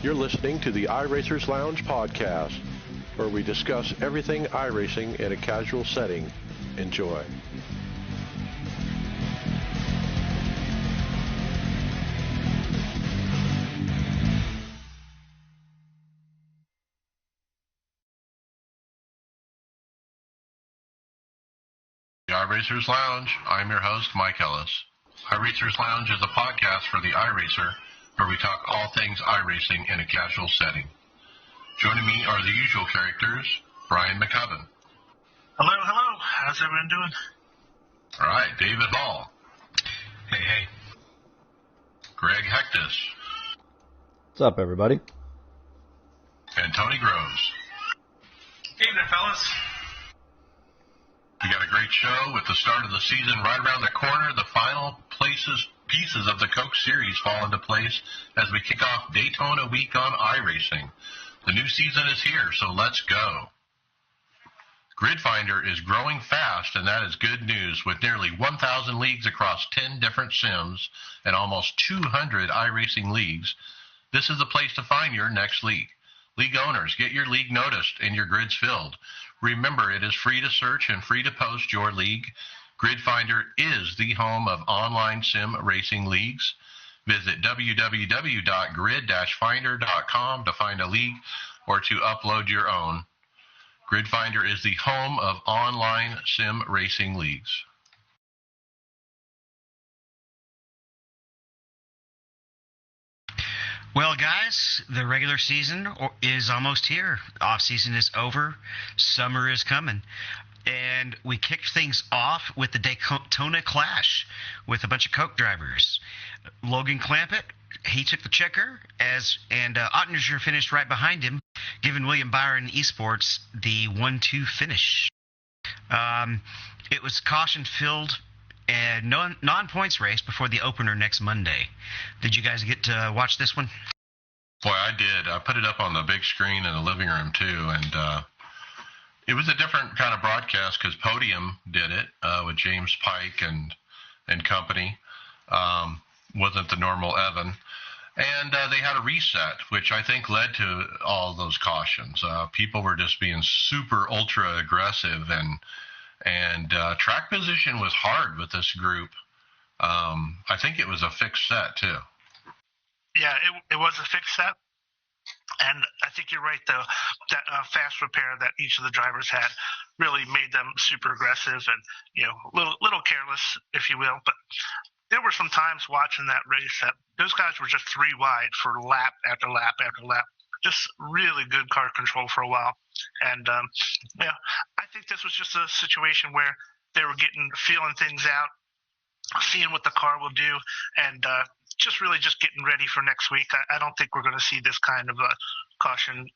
You're listening to the iRacers Lounge podcast, where we discuss everything iRacing in a casual setting. Enjoy. The iRacers Lounge. I'm your host, Mike Ellis. iRacers Lounge is a podcast for the iRacer, where we talk all things iRacing in a casual setting. Joining me are the usual characters, Brian McCubbin. Hello. How's everyone doing? All right, David Hall. Hey. Greg Hectus. What's up, everybody? And Tony Groves. Evening, fellas. We got a great show with the start of the season right around the corner. The final pieces of the Coke Series fall into place as we kick off Daytona week on iRacing. The new season is here, so let's go. GridFinder is growing fast, and that is good news. With nearly 1,000 leagues across 10 different sims and almost 200 iRacing leagues, this is the place to find your next league. League owners, get your league noticed and your grids filled. Remember, it is free to search and free to post your league. GridFinder is the home of online sim racing leagues. Visit www.grid-finder.com to find a league or to upload your own. GridFinder is the home of online sim racing leagues. Well, guys, the regular season is almost here. Off-season is over. Summer is coming. And we kicked things off with the Daytona Clash with a bunch of Coke drivers. Logan Clampett, he took the checker, and Ottinger finished right behind him, giving William Byron Esports the 1-2 finish. It was caution-filled and non-points race before the opener next Monday. Did you guys get to watch this one? Boy, I did. I put it up on the big screen in the living room, too, and it was a different kind of broadcast because Podium did it with James Pike and company. Wasn't the normal Evan. And they had a reset, which I think led to all those cautions. People were just being super ultra aggressive, and track position was hard with this group. I think it was a fixed set, too. Yeah, it was a fixed set. And I think you're right, though. That fast repair that each of the drivers had really made them super aggressive and, little careless, if you will. But there were some times watching that race that those guys were just three wide for lap after lap after lap. Just really good car control for a while. And, I think this was just a situation where they were feeling things out, seeing what the car will do, and just getting ready for next week. I don't think we're going to see this kind of a caution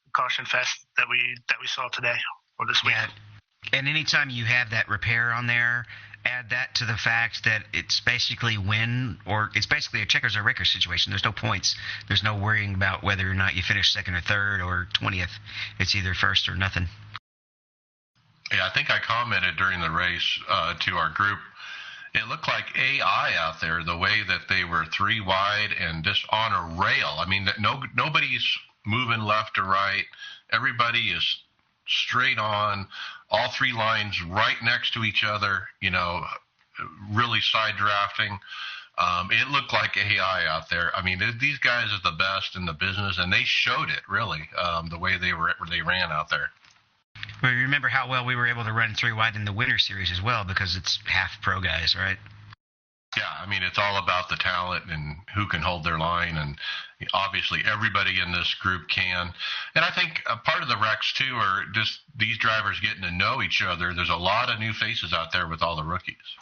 fest that we saw today or this week. Yeah. And anytime you have that repair on there, add that to the fact that it's basically it's basically a checkers or wreckers situation. There's no points. There's no worrying about whether or not you finish second or third or 20th. It's either first or nothing. Yeah, I think I commented during the race to our group. It looked like AI out there, the way that they were three wide and just on a rail. I mean, nobody's moving left or right. Everybody is straight on, all three lines right next to each other, really side drafting. It looked like AI out there. I mean, these guys are the best in the business, and they showed it, really, the way they ran out there. Well, you remember how well we were able to run three wide in the Winter Series as well, because it's half pro guys, right? Yeah, I mean, it's all about the talent and who can hold their line, and obviously everybody in this group can. And I think a part of the wrecks, too, are just these drivers getting to know each other. There's a lot of new faces out there with all the rookies.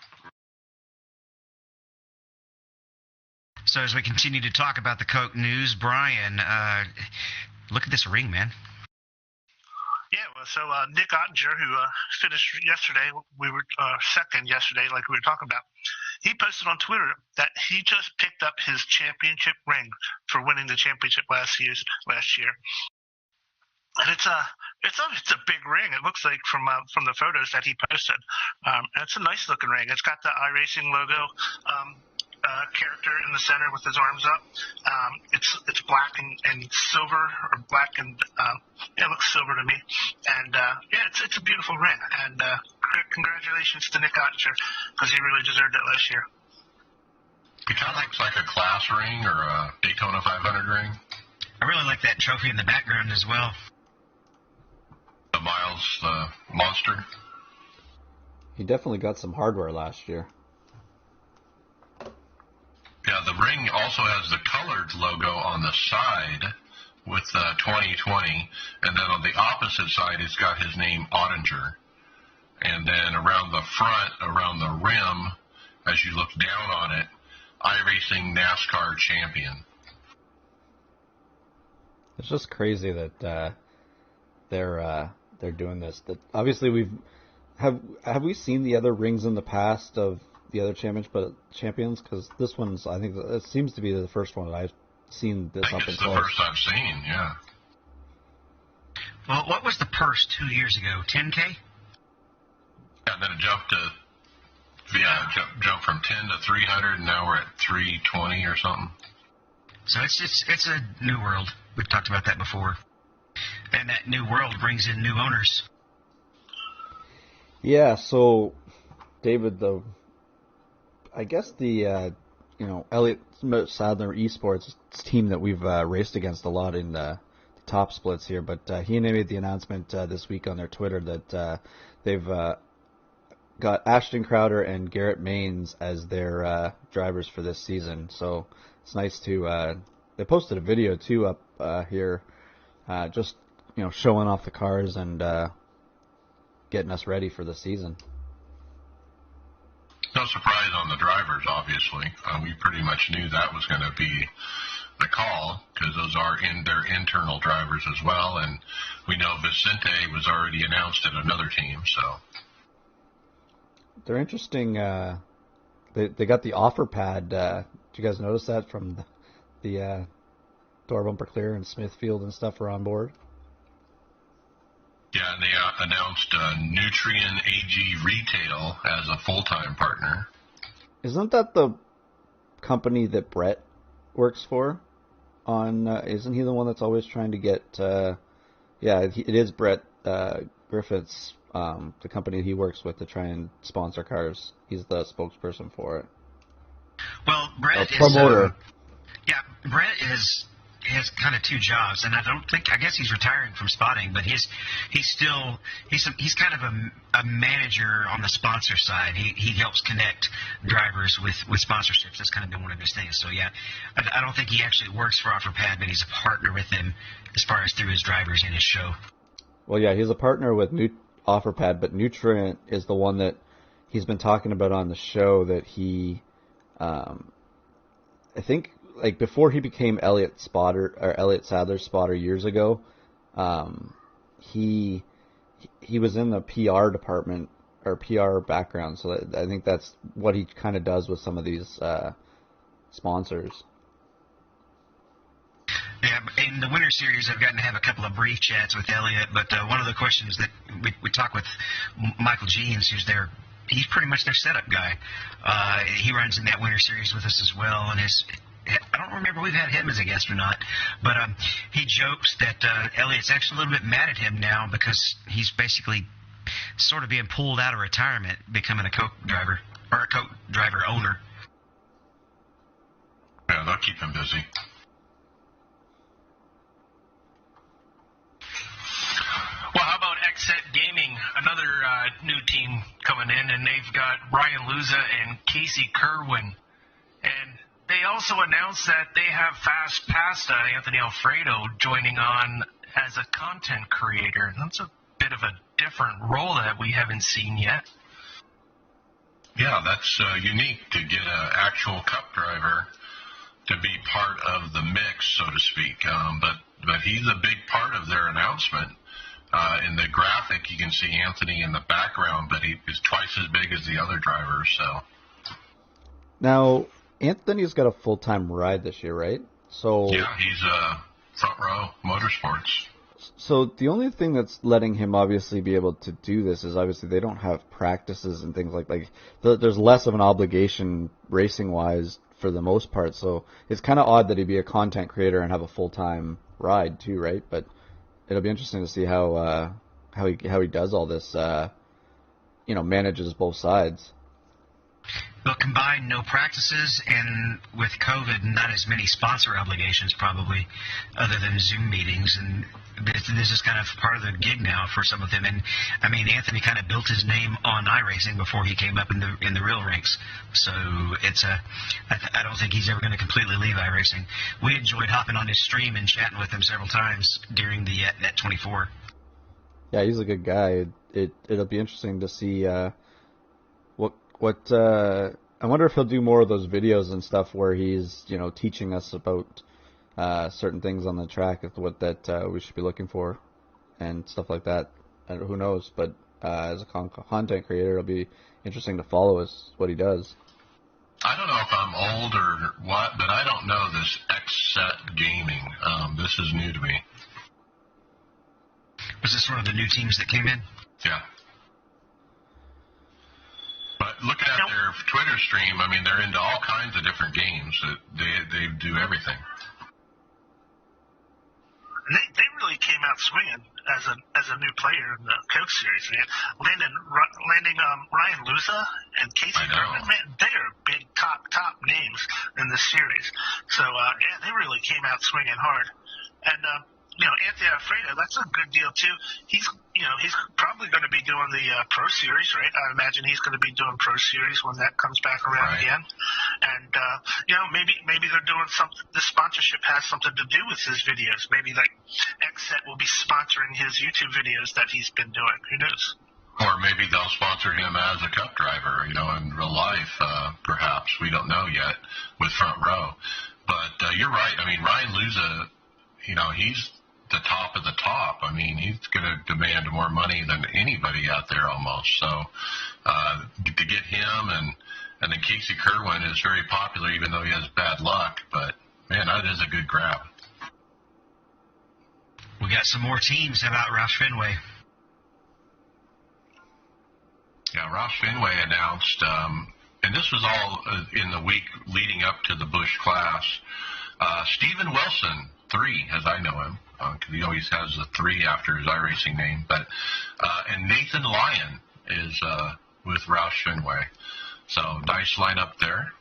So as we continue to talk about the Coke news, Brian, look at this ring, man. Yeah, well, so Nick Ottinger, who finished yesterday, we were second yesterday, like we were talking about, he posted on Twitter that he just picked up his championship ring for winning the championship last year. And it's a big ring. It looks like from the photos that he posted. And it's a nice looking ring. It's got the iRacing logo character in the center with his arms up. It's black and silver, or black and it looks silver to me. And it's a beautiful ring. And congratulations to Nick Ottinger, because he really deserved it last year. It kind of looks like a class ring or a Daytona 500 ring. I really like that trophy in the background as well. The Miles Monster. He definitely got some hardware last year. Yeah, the ring also has the colored logo on the side with 2020, and then on the opposite side, it's got his name, Ottinger. And then around the front, around the rim, as you look down on it, iRacing NASCAR champion. It's just crazy that they're doing this. That obviously have we seen the other rings in the past of the other champions? Because this one's, I think it seems to be the first one that I've seen this up and close. It's the first I've seen, yeah. Well, what was the purse 2 years ago? 10K? Yeah, and then it jumped to jumped from 10 to 300, and now we're at 320 or something. So it's a new world. We've talked about that before. And that new world brings in new owners. Yeah, so David, I guess the Elliott Sadler Esports team that we've raced against a lot in the top splits here, but he made the announcement this week on their Twitter that they've got Ashton Crowder and Garrett Maines as their drivers for this season. So it's nice to they posted a video too up here, just showing off the cars and getting us ready for the season. No surprise on the drivers, obviously. We pretty much knew that was going to be the call, because those are their internal drivers as well, and we know Vicente was already announced at another team, so. They're interesting. They got the offer pad. Did you guys notice that from the door bumper clear and Smithfield and stuff are on board? Yeah, and they announced Nutrien AG Retail as a full-time partner. Isn't that the company that Brett works for? Isn't he the one that's always trying to get? It is Brett Griffiths, the company he works with to try and sponsor cars. He's the spokesperson for it. Well, Brett is promoter. Brett has kind of two jobs, and I guess he's retiring from spotting, but he's kind of a manager on the sponsor side. He helps connect drivers with sponsorships. That's kind of been one of his things. So yeah, I don't think he actually works for OfferPad, but he's a partner with them as far as through his drivers in his show. Well, yeah, he's a partner with OfferPad, but Nutrient is the one that he's been talking about on the show that he, I think, like before he became Elliott Sadler's spotter years ago, he was in the PR department or PR background, so I think that's what he kind of does with some of these sponsors. Yeah, in the Winter Series, I've gotten to have a couple of brief chats with Elliott, but one of the questions that we talk with Michael Jeans, who's there, he's pretty much their setup guy. He runs in that Winter Series with us as well, and I don't remember if we've had him as a guest or not, but he jokes that Elliott's actually a little bit mad at him now because he's basically sort of being pulled out of retirement, becoming a Coke driver or a Coke driver owner. Yeah, they'll keep him busy. Well, how about XSET Gaming, another new team coming in, and they've got Brian Luza and Casey Kerwin. And they also announced that they have Fast Pasta, Anthony Alfredo, joining on as a content creator. That's a bit of a different role that we haven't seen yet. Yeah, that's unique to get an actual Cup driver to be part of the mix, so to speak. But he's a big part of their announcement. In the graphic, you can see Anthony in the background, but he is twice as big as the other drivers. So now, Anthony's got a full-time ride this year, right? So yeah, he's front row motorsports. So the only thing that's letting him obviously be able to do this is obviously they don't have practices and things like there's less of an obligation racing-wise for the most part. So it's kind of odd that he'd be a content creator and have a full-time ride too, right? But it'll be interesting to see how he does all this. Manages both sides. They'll combine no practices and with COVID, not as many sponsor obligations probably, other than Zoom meetings. And this is kind of part of the gig now for some of them. And I mean, Anthony kind of built his name on iRacing before he came up in the real ranks. So I don't think he's ever going to completely leave iRacing. We enjoyed hopping on his stream and chatting with him several times during the Net 24. Yeah, he's a good guy. It'll be interesting to see what I wonder if he'll do more of those videos and stuff where he's teaching us about certain things on the track, what that we should be looking for and stuff like that. Who knows? But as a content creator, it'll be interesting to follow what he does. I don't know if I'm old or what, but I don't know this XSET gaming. This is new to me. Was this one of the new teams that came in? Yeah. But looking at their Twitter stream, I mean, they're into all kinds of different games. They do everything. They really came out swinging as a new player in the Coke Series, man. Landing Ryan Luza and Casey Kerwin, man, they are big top names in this series. So they really came out swinging hard. And Anthony Alfredo, that's a good deal too. He's probably going to be doing the Pro Series, right? I imagine he's going to be doing Pro Series when that comes back around again. And maybe they're doing something. The sponsorship has something to do with his videos. Maybe like XSET will be sponsoring his YouTube videos that he's been doing. Who knows? Or maybe they'll sponsor him as a cup driver, in real life, perhaps. We don't know yet with Front Row. But you're right. I mean, Ryan Luza, he's the top of the top. I mean, he's going to demand more money than anybody out there almost. So to get him and then Casey Kerwin is very popular, even though he has bad luck. But, man, that is a good grab. We got some more teams. How about Roush Fenway? Yeah, Roush Fenway announced, and this was all in the week leading up to the Busch Clash, Steven Wilson, 3, as I know him, because he always has a 3 after his iRacing name. But and Nathan Lyon is with Roush Fenway. So nice lineup there.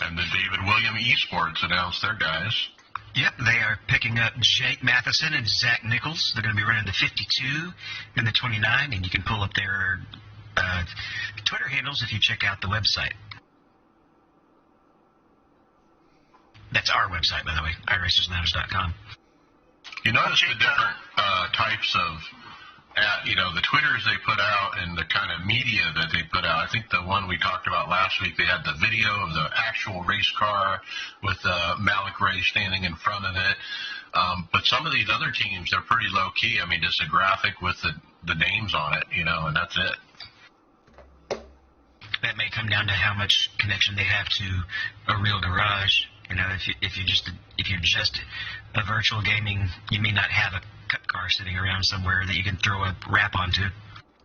And the David William Esports announced their guys. Yep, they are picking up Jake Matheson and Zach Nichols. They're going to be running the 52 and the 29, and you can pull up their Twitter handles if you check out the website. That's our website, by the way, iRacersLounge.com. You notice the different types of, the Twitters they put out and the kind of media that they put out. I think the one we talked about last week, they had the video of the actual race car with Malik Ray standing in front of it. But some of these other teams, they're pretty low-key. I mean, just a graphic with the names on it, and that's it. That may come down to how much connection they have to a real garage. If you're just a virtual gaming, you may not have a cup car sitting around somewhere that you can throw a wrap onto.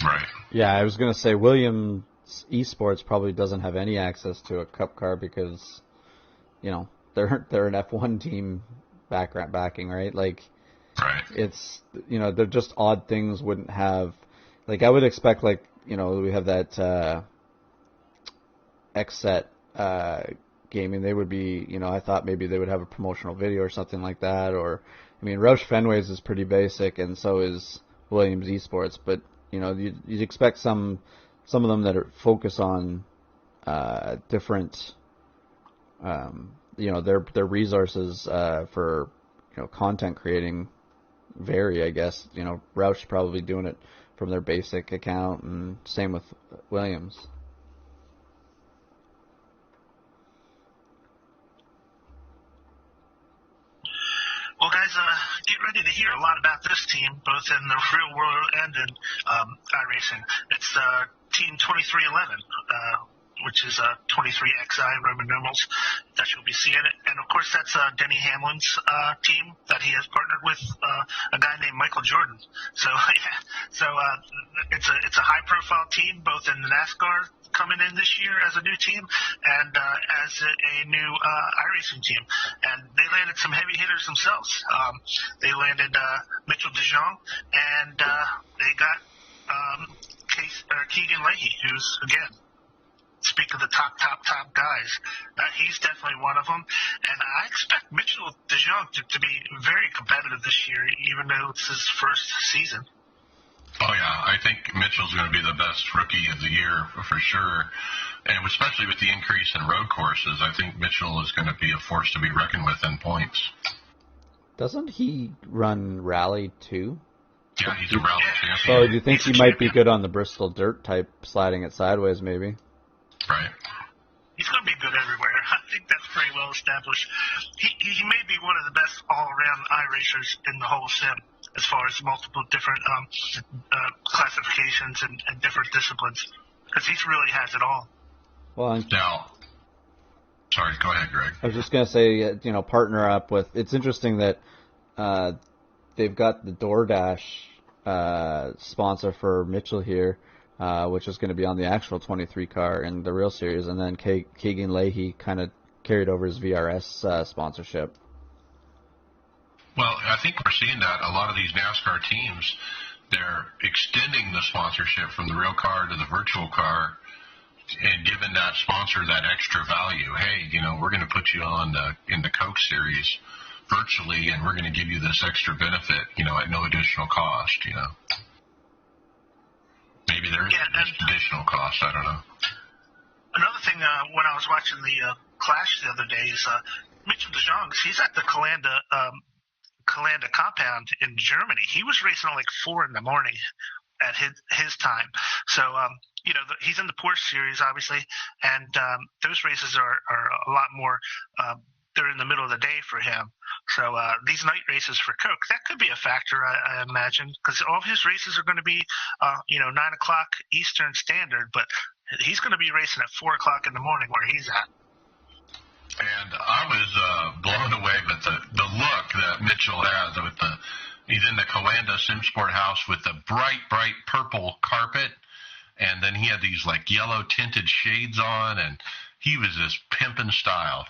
Right. Yeah, I was going to say Williams Esports probably doesn't have any access to a cup car because, they're an F1 team backing, right? Like, right. It's they're just odd things. Wouldn't have, like, I would expect, like, we have that XSET gaming. They would be, I thought maybe they would have a promotional video or something like that. Or, I mean, Roush Fenway's is pretty basic, and so is Williams Esports. But you'd expect some of them that focus on different, their resources for content creating vary. I guess Roush probably doing it from their basic account, and same with Williams. Well, guys, get ready to hear a lot about this team, both in the real world and in iRacing. It's Team 2311. which is 23XI Roman numerals that you'll be seeing it. And of course, that's Denny Hamlin's team that he has partnered with a guy named Michael Jordan. So it's a high profile team, both in the NASCAR coming in this year as a new team and as a new iRacing team. And they landed some heavy hitters themselves. They landed Mitchell DeJong, and they got Keegan Leahy, who's, again, speak of the top guys, he's definitely one of them. And I expect Mitchell DeJong to be very competitive this year, even though it's his first season. Oh, yeah. I think Mitchell's going to be the best rookie of the year for sure. And especially with the increase in road courses, I think Mitchell is going to be a force to be reckoned with in points. Doesn't he run rally too? Yeah, he's a rally champion. So do you think he might be good on the Bristol dirt type, sliding it sideways maybe? Right. He's going to be good everywhere. I think that's pretty well established. He may be one of the best all-around iRacers in the whole sim, as far as multiple different classifications and different disciplines, because he really has it all. Well, now, sorry, go ahead, Greg. I was just going to say, partner up with. It's interesting that they've got the DoorDash sponsor for Mitchell here, which is going to be on the actual 23 car in the real series, and then Keegan Leahy kind of carried over his VRS sponsorship. Well, I think we're seeing that a lot of these NASCAR teams, they're extending the sponsorship from the real car to the virtual car and giving that sponsor that extra value. Hey, we're going to put you on in the Coke series virtually, and we're going to give you this extra benefit, at no additional cost, Maybe there is additional cost, I don't know. Another thing, when I was watching the Clash the other day, is Mitchell DeJong, he's at the Calanda compound in Germany. He was racing at like 4 in the morning at his time. So, he's in the Porsche series, obviously, and those races are a lot more they're in the middle of the day for him. So these night races for Coke, that could be a factor, I imagine, because all of his races are going to be, 9 o'clock Eastern Standard, but he's going to be racing at 4 o'clock in the morning where he's at. And I was blown away with the look that Mitchell has. He's in the Calanda SimSport house with the bright purple carpet, and then he had these like yellow tinted shades on, and he was just pimping style.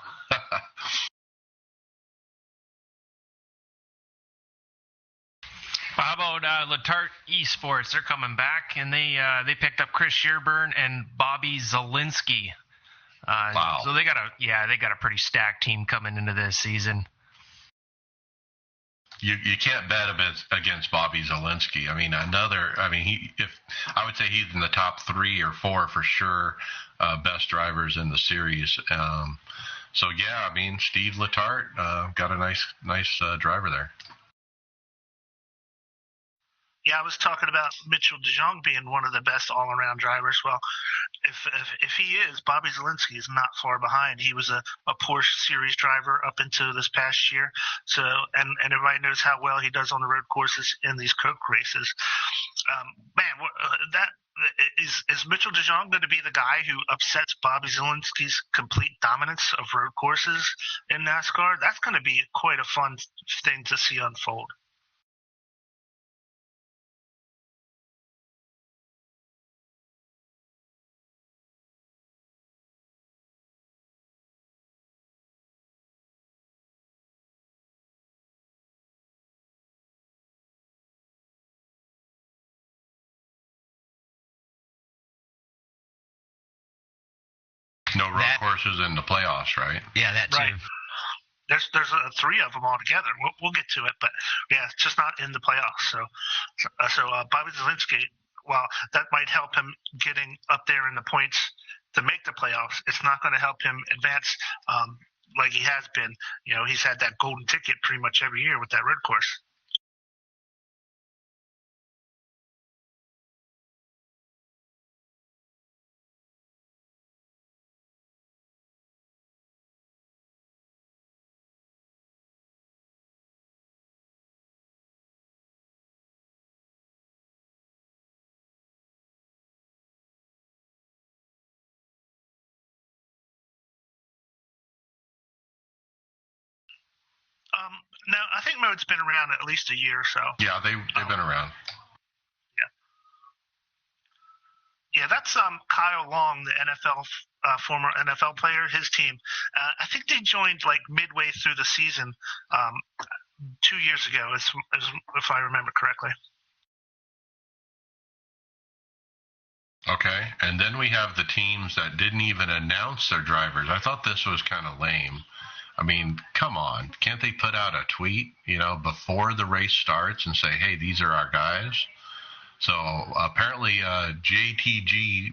How about Letarte Esports? They're coming back, and they picked up Chris Shearburn and Bobby Zielinski. Wow. So they got a pretty stacked team coming into this season. You can't bet against Bobby Zielinski. I would say he's in the top 3 or 4 for sure, best drivers in the series. Steve Letarte got a nice driver there. Yeah, I was talking about Mitchell DeJong being one of the best all-around drivers. Well, if he is, Bobby Zielinski is not far behind. He was a Porsche Series driver up until this past year. So, and everybody knows how well he does on the road courses in these Coke races. Is Mitchell DeJong going to be the guy who upsets Bobby Zielinski's complete dominance of road courses in NASCAR? That's going to be quite a fun thing to see unfold. No road courses in the playoffs, right? Yeah, that too. Right. There's 3 of them altogether. We'll get to it, but yeah, it's just not in the playoffs. So Bobby Zielinski, while that might help him getting up there in the points to make the playoffs, it's not going to help him advance like he has been. He's had that golden ticket pretty much every year with that road course. No, I think Mode's been around at least a year or so. Yeah, they've been around. Yeah, that's Kyle Long, the NFL former NFL player. His team. I think they joined like midway through the season 2 years ago, if I remember correctly. Okay, and then we have the teams that didn't even announce their drivers. I thought this was kind of lame. I mean, come on. Can't they put out a tweet, before the race starts and say, hey, these are our guys? So apparently JTG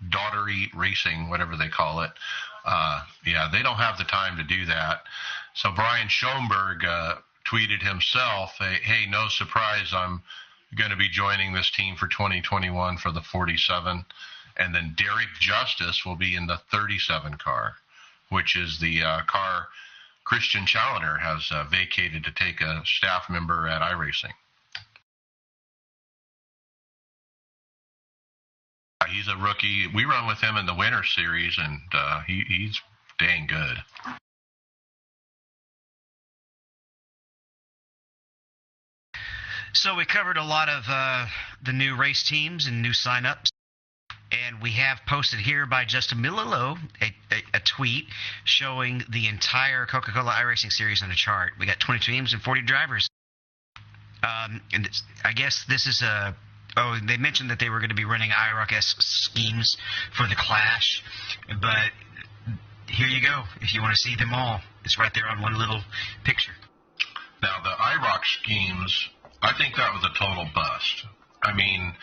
Daughtery Racing, whatever they call it, they don't have the time to do that. So Brian Schoenberg tweeted himself, hey, no surprise, I'm going to be joining this team for 2021 for the 47. And then Derek Justice will be in the 37 car, which is the car Christian Challoner has vacated to take a staff member at iRacing. He's a rookie. We run with him in the Winter Series, and he's dang good. So we covered a lot of the new race teams and new signups. And we have posted here by Justin Milillo a tweet showing the entire Coca-Cola iRacing series on a chart. We got 22 teams and 40 drivers. And I guess this is they mentioned that they were going to be running IROC-esque schemes for the Clash. But here you go. If you want to see them all, it's right there on one little picture. Now, the IROC schemes, I think that was a total bust. I mean,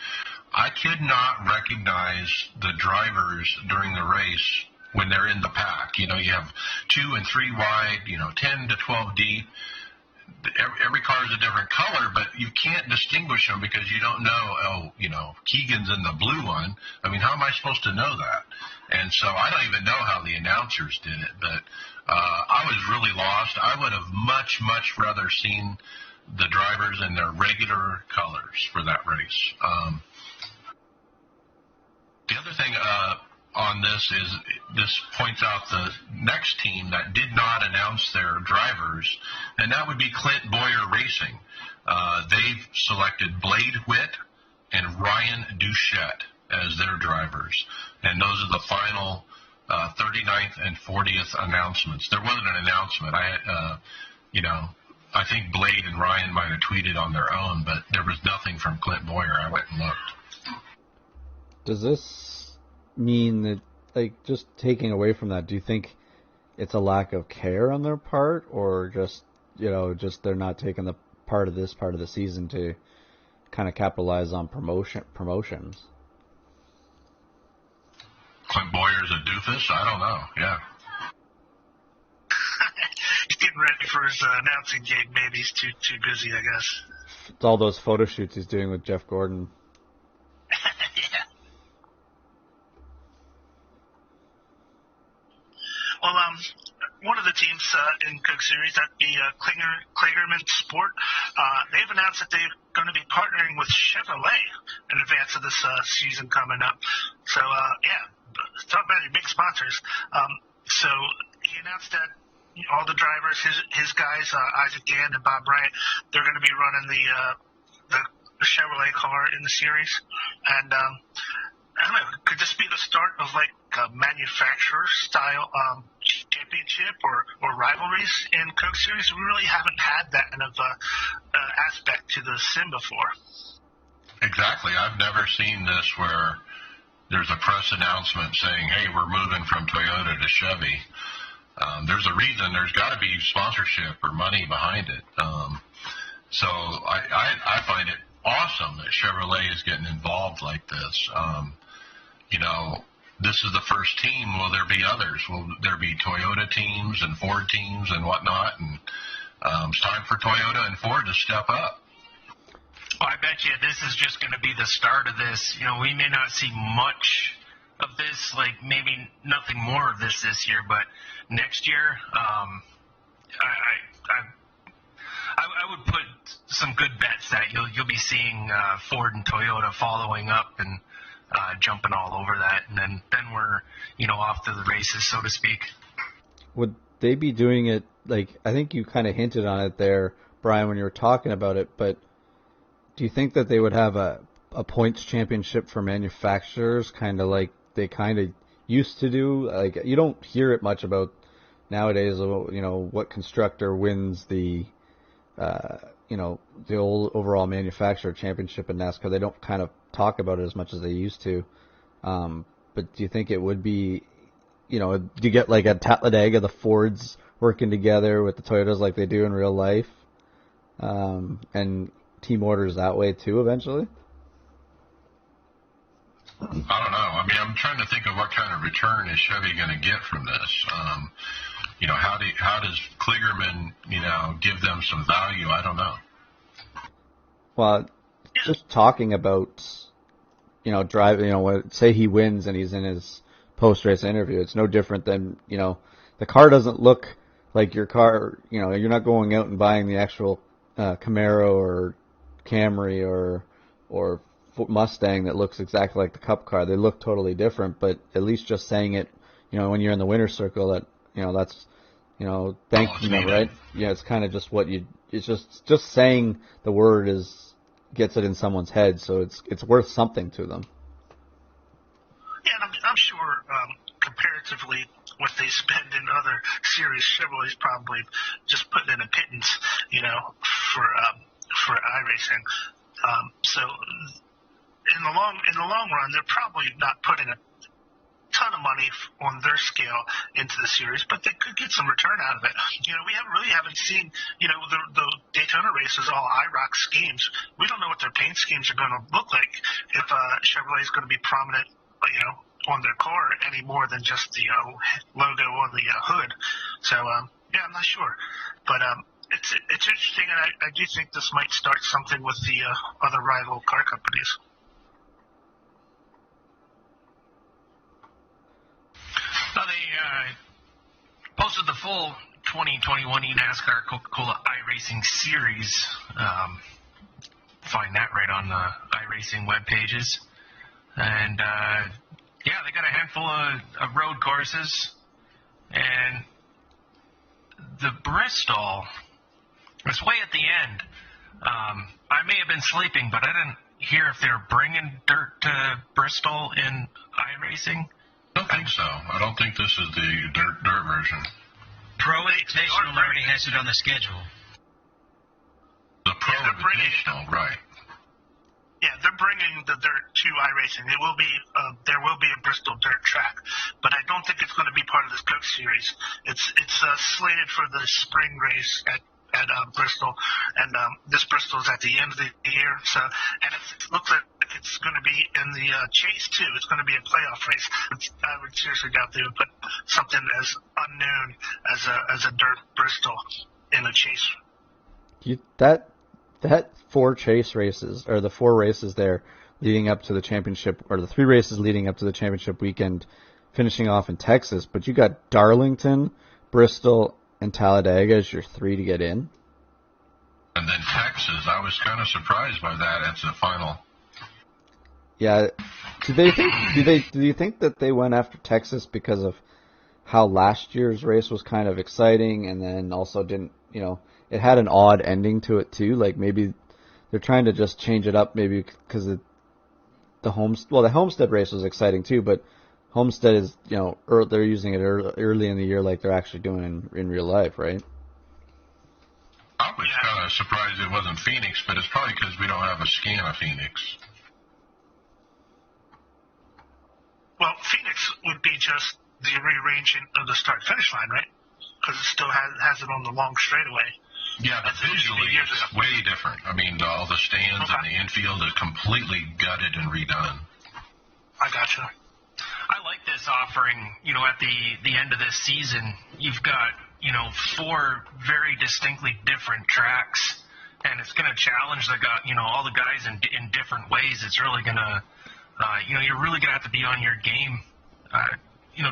I could not recognize the drivers during the race when they're in the pack. You have 2 and 3 wide, 10 to 12 deep. Every car is a different color, but you can't distinguish them because you don't know, Keegan's in the blue one. I mean, how am I supposed to know that? And so I don't even know how the announcers did it, but I was really lost. I would have much, much rather seen the drivers in their regular colors for that race. The other thing on this is this points out the next team that did not announce their drivers, and that would be Clint Boyer Racing. They've selected Blade Witt and Ryan Duchette as their drivers, and those are the final 39th and 40th announcements. There wasn't an announcement. I think Blade and Ryan might have tweeted on their own, but there was nothing from Clint Boyer. I went and looked. Does this mean that, just taking away from that, do you think it's a lack of care on their part, or just they're not taking the part of the season to kind of capitalize on promotions? Clint Boyer's a doofus? I don't know. Yeah. He's getting ready for his announcing gig. Maybe he's too busy, I guess. It's all those photo shoots he's doing with Jeff Gordon. Yeah. Well, one of the teams in Coke Series, that'd be Kligerman Sport, they've announced that they're going to be partnering with Chevrolet in advance of this season coming up. So, talk about your big sponsors. So he announced that all the drivers, his guys, Isaac Gann and Bob Bryant, they're going to be running the Chevrolet car in the series. And I don't know, could this be the start of like a manufacturer style championship or rivalries in Coke Series? We really haven't had that kind of aspect to the sim before. Exactly. I've never seen this where there's a press announcement saying, hey, we're moving from Toyota to Chevy. There's a reason. There's got to be sponsorship or money behind it. So I find it awesome that Chevrolet is getting involved like this. This is the first team. Will there be others? Will there be Toyota teams and Ford teams and whatnot? And it's time for Toyota and Ford to step up. Well, I bet you this is just going to be the start of this. We may not see much of this, like maybe nothing more of this year, but next year, I would put some good bets that you'll be seeing Ford and Toyota following up and jumping all over that, and then we're off to the races, so to speak. Would they be doing it, like, I think you kind of hinted on it there, Brian, when you were talking about it, but do you think that they would have a points championship for manufacturers, kind of like they kind of used to do? Like, you don't hear it much about nowadays, what constructor wins the, the old overall manufacturer championship in NASCAR. They don't kind of talk about it as much as they used to. But do you think it would be, do you get like a Talladega, the Fords working together with the Toyotas like they do in real life? And team orders that way too eventually? I don't know. I mean, I'm trying to think of what kind of return is Chevy going to get from this. How does Kligerman, give them some value? I don't know. Well, just talking about, driving, say he wins and he's in his post-race interview, it's no different than, the car doesn't look like your car, you're not going out and buying the actual Camaro or Camry or Mustang that looks exactly like the Cup car. They look totally different, but at least just saying it, when you're in the winner's circle, that, that's, thank you, right? Yeah, it's kind of just it's just saying the word gets it in someone's head, so it's worth something to them. Yeah, and I'm sure comparatively what they spend in other series, Chevrolet's probably just putting in a pittance, for iRacing. So in the long run, they're probably not putting a ton of money on their scale into the series, but they could get some return out of it. We haven't seen, the Daytona races, all IROC schemes. We don't know what their paint schemes are going to look like if Chevrolet is going to be prominent, on their car any more than just the logo on the hood. So, I'm not sure. But it's interesting, and I do think this might start something with the other rival car companies. Now they posted the full 2021 eNASCAR Coca-Cola iRacing series. Find that right on the iRacing web pages. And they got a handful of road courses. And the Bristol was way at the end. I may have been sleeping, but I didn't hear if they're bringing dirt to Bristol in iRacing. I don't think so. I don't think this is the dirt version. Pro Invitational already has it on the schedule. The Pro Invitational, right. Yeah, they're bringing the dirt to iRacing. There will be a Bristol dirt track, but I don't think it's going to be part of this Coke series. It's slated for the spring race at Bristol, and this Bristol is at the end of the year. So, and it looks like it's going to be in the chase too. It's going to be a playoff race. I would seriously doubt they would put something as unknown as a dirt Bristol in a chase. That 4 chase races, or the 4 races there leading up to the championship, or the 3 races leading up to the championship weekend, finishing off in Texas, but you got Darlington, Bristol, and Talladega as your 3 to get in. And then Texas, I was kind of surprised by that as the final. Yeah, do you think that they went after Texas because of how last year's race was kind of exciting, and then also didn't, it had an odd ending to it too? Like maybe they're trying to just change it up, maybe because the Homestead race was exciting too, but Homestead is, they're using it early in the year like they're actually doing in real life, right? I was kind of surprised it wasn't Phoenix, but it's probably because we don't have a scan of Phoenix. Well, Phoenix would be just the rearranging of the start-finish line, right? Because it still has it on the long straightaway. Yeah, but visually it's way different. I mean, all the stands and the infield is completely gutted and redone. I gotcha. I like this offering, at the end of this season, you've got, 4 very distinctly different tracks, and it's going to challenge all the guys in different ways. It's really going to, you're really going to have to be on your game,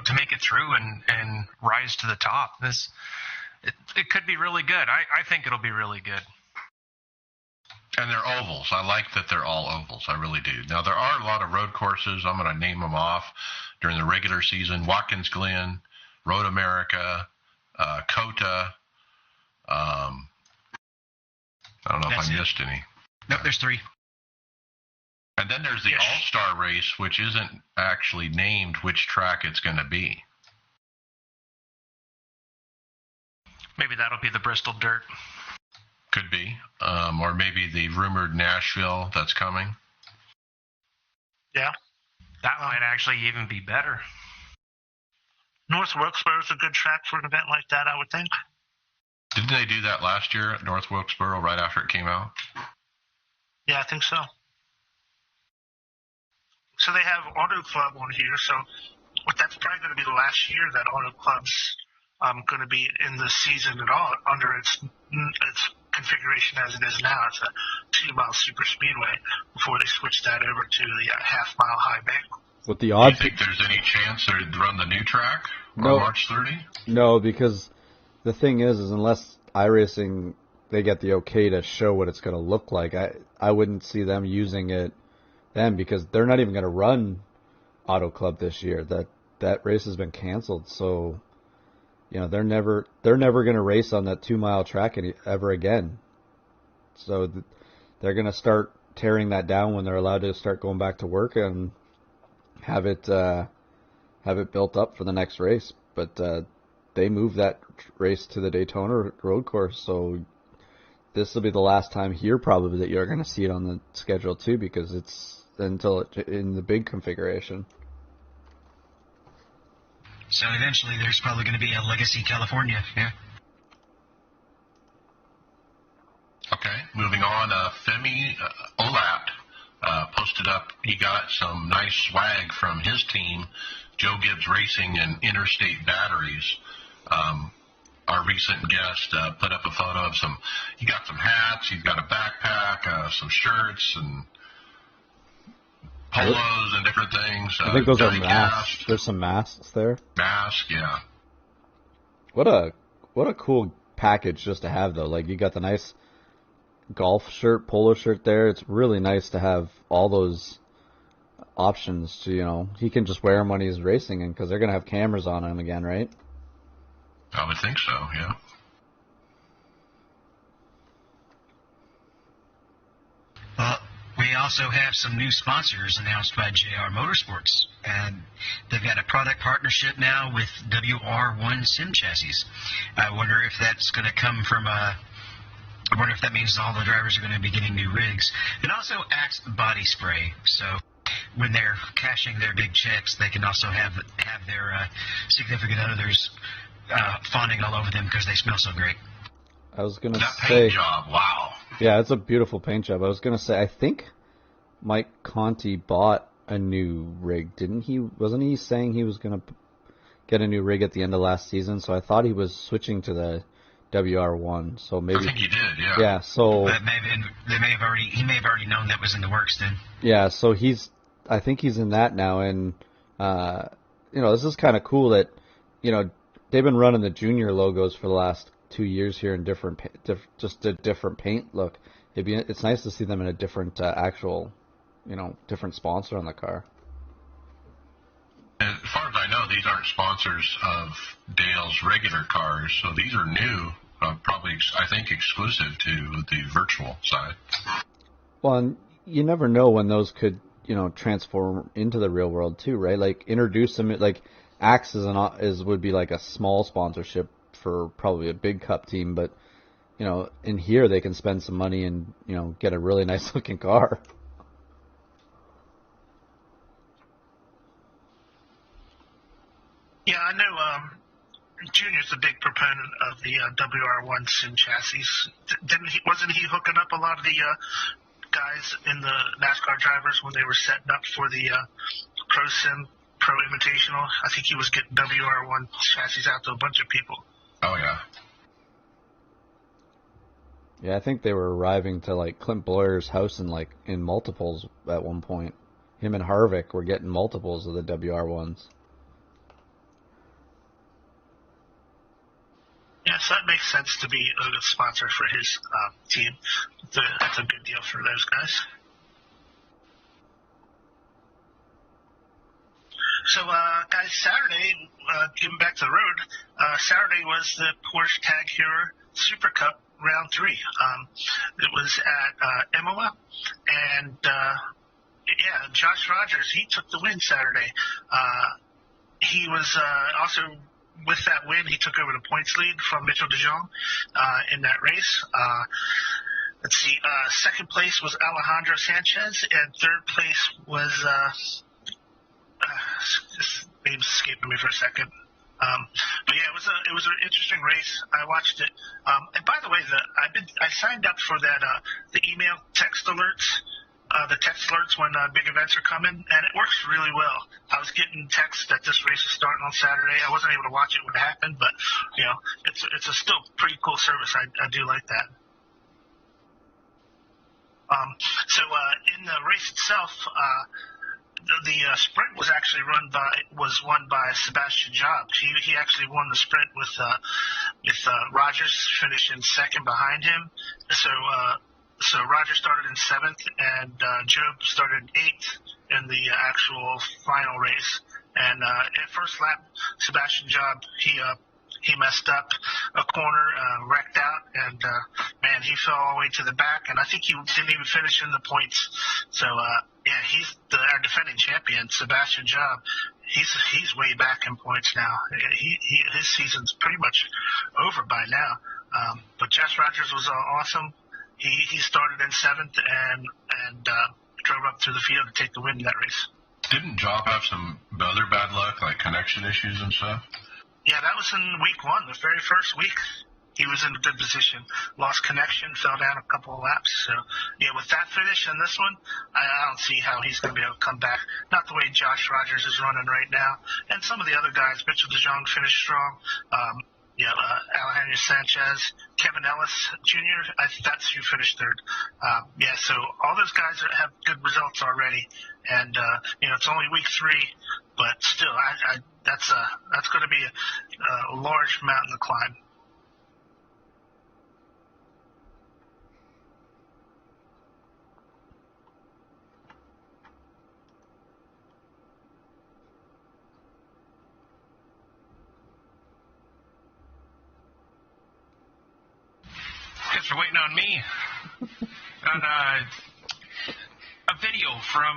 to make it through and rise to the top. It could be really good. I think it'll be really good. And they're ovals. I like that they're all ovals. I really do. Now, there are a lot of road courses. I'm going to name them off during the regular season. Watkins Glen, Road America, Kota. I don't know if I missed any. Nope, there's 3. And then there's the All-Star race, which isn't actually named which track it's going to be. Maybe that'll be the Bristol Dirt. Could be. Or maybe the rumored Nashville that's coming. Yeah. That might actually even be better. North Wilkesboro is a good track for an event like that, I would think. Didn't they do that last year at North Wilkesboro right after it came out? Yeah, I think so. So they have Auto Club on here, so that's probably going to be the last year that Auto Club's going to be in the season at all under its configuration as it is now. It's a 2-mile super speedway before they switch that over to the half-mile high bank. With the Do odds, you think there's any chance they'd run the new track on March 30? No, because the thing is unless iRacing, they get the okay to show what it's going to look like, I wouldn't see them using it then, because they're not even going to run Auto Club this year. That race has been canceled, so they're never going to race on that 2-mile track ever again. So they're going to start tearing that down when they're allowed to start going back to work and have it built up for the next race. But they moved that race to the Daytona road course, so this will be the last time here probably that you're going to see it on the schedule too, because it's until in the big configuration. So eventually there's probably going to be a Legacy California, yeah. Okay, moving on. Femi Olat posted up. He got some nice swag from his team, Joe Gibbs Racing and Interstate Batteries. Our recent guest put up a photo of some. He got some hats. He's got a backpack, some shirts, and polos and different things. I think those are masks. There's some masks there. Mask, yeah. What a cool package just to have, though. Like, you got the nice golf shirt, polo shirt there. It's really nice to have all those options to, he can just wear them when he's racing, and because they're going to have cameras on him again, right? I would think so, yeah. Well, we also have some new sponsors announced by JR Motorsports, and they've got a product partnership now with WR1 Sim Chassis. I wonder if that's going to come from I wonder if that means all the drivers are going to be getting new rigs. And also Axe body spray, so when they're cashing their big checks, they can also have their significant others fawning all over them because they smell so great. I was going to that say... paint job, wow. Yeah, it's a beautiful paint job. I was going to say, I think Mike Conti bought a new rig, didn't he? Wasn't he saying he was going to get a new rig at the end of last season? So I thought he was switching to the WR1. So maybe... I think he did, yeah. Yeah, so... But he may have already known that was in the works then. Yeah, so I think he's in that now, and, this is kind of cool that, they've been running the junior logos for the last 2 years here in just a different paint look. It's nice to see them in a different actual, different sponsor on the car. As far as I know, these aren't sponsors of Dale's regular cars, so these are new, probably, I think, exclusive to the virtual side. Well, and you never know when those could, transform into the real world too, right? Like, introduce them, like, Axe would be like a small sponsorship for probably a big cup team, but in here they can spend some money and get a really nice looking car. Yeah, I know. Junior's a big proponent of the WR1 Sim chassis. Wasn't he hooking up a lot of the guys in the NASCAR drivers when they were setting up for the Pro Invitational? I think he was getting WR1 chassis out to a bunch of people. Oh, yeah. Yeah, I think they were arriving to, like, Clint Boyer's house in multiples at one point. Him and Harvick were getting multiples of the WR1s. Yeah, so that makes sense to be a good sponsor for his team. That's a good deal for those guys. So, guys, Saturday, getting back to the road, Saturday was the Porsche Tag Heuer Super Cup Round 3. It was at Imola, and Josh Rogers, he took the win Saturday. He was also, with that win, he took over the points lead from Mitchell DeJong in that race. Let's see, second place was Alejandro Sanchez, and third place was this name's escaping me for a second. But yeah, it was an interesting race. I watched it. And by the way, I signed up for that the email text alerts. The text alerts when big events are coming, and it works really well. I was getting texts that this race was starting on Saturday. I wasn't able to watch it when it happened, but it's a still pretty cool service. I do like that. So in the race itself, the sprint was actually won by Sebastian Job. He actually won the sprint with Rogers finishing second behind him. So Rogers started in 7th, and Job started 8th in the actual final race. And at first lap, Sebastian Job, he messed up a corner, wrecked out, and man, he fell all the way to the back. And I think he didn't even finish in the points. So he's our defending champion, Sebastian Job. He's way back in points now. His season's pretty much over by now. But Josh Rogers was awesome. He started in 7th and drove up through the field to take the win in that race. Didn't Job have some other bad luck, like connection issues and stuff? Yeah, that was in week 1, the very first week. He was in a good position. Lost connection, fell down a couple of laps. So, yeah, with that finish and this one, I don't see how he's going to be able to come back. Not the way Josh Rogers is running right now. And some of the other guys, Mitchell DeJong finished strong. Alejandro Sanchez, Kevin Ellis Jr., that's who finished third. So all those guys have good results already. And, it's only week 3, but still, that's going to be a large mountain to climb. Guess you're waiting on me. On a video from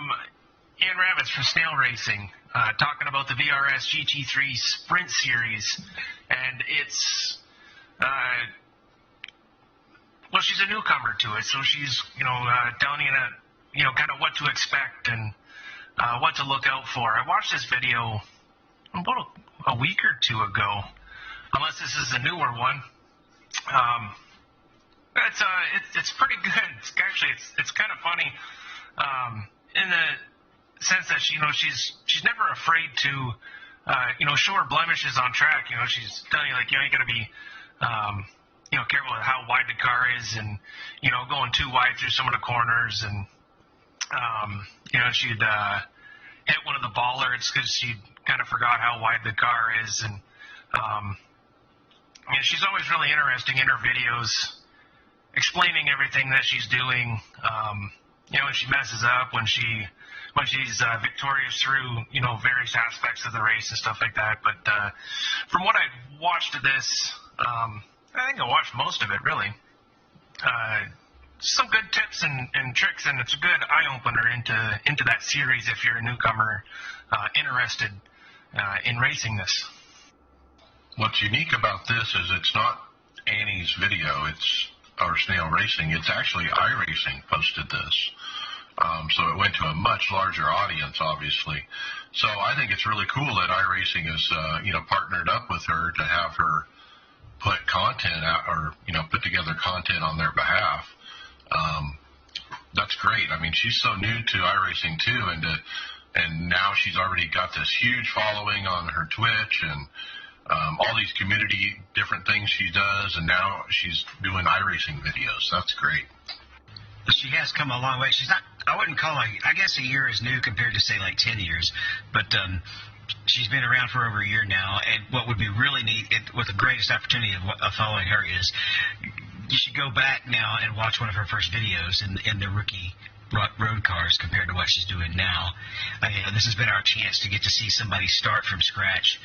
Ann Ravitz from Snail Racing talking about the VRS GT3 Sprint Series. And it's, she's a newcomer to it, so she's, telling you, kind of what to expect and what to look out for. I watched this video about a week or two ago, unless this is a newer one. It's pretty good. It's kind of funny, in the sense that she's never afraid to show her blemishes on track. She's telling you you got to be careful with how wide the car is, and going too wide through some of the corners, and she'd hit one of the bollards because she kind of forgot how wide the car is, and she's always really interesting in her videos, explaining everything that she's doing. When she messes up, when she's victorious through various aspects of the race and stuff like that. But from what I've watched of this, I think I watched most of it really. Some good tips and tricks, and it's a good eye opener into that series if you're a newcomer interested in racing this. What's unique about this is it's not Annie's video, or Snail Racing. It's actually iRacing posted this. So it went to a much larger audience, obviously. So I think it's really cool that iRacing is, partnered up with her to have her put content out, or, put together content on their behalf. That's great. I mean, she's so new to iRacing too, and now she's already got this huge following on her Twitch and all these community different things she does, and now she's doing iRacing videos. That's great. She has come a long way. She's not, I wouldn't call her, I guess a year is new compared to, say, 10 years. But she's been around for over a year now. And what would be really neat, with the greatest opportunity of following her, is you should go back now and watch one of her first videos in the rookie road cars compared to what she's doing now. This has been our chance to get to see somebody start from scratch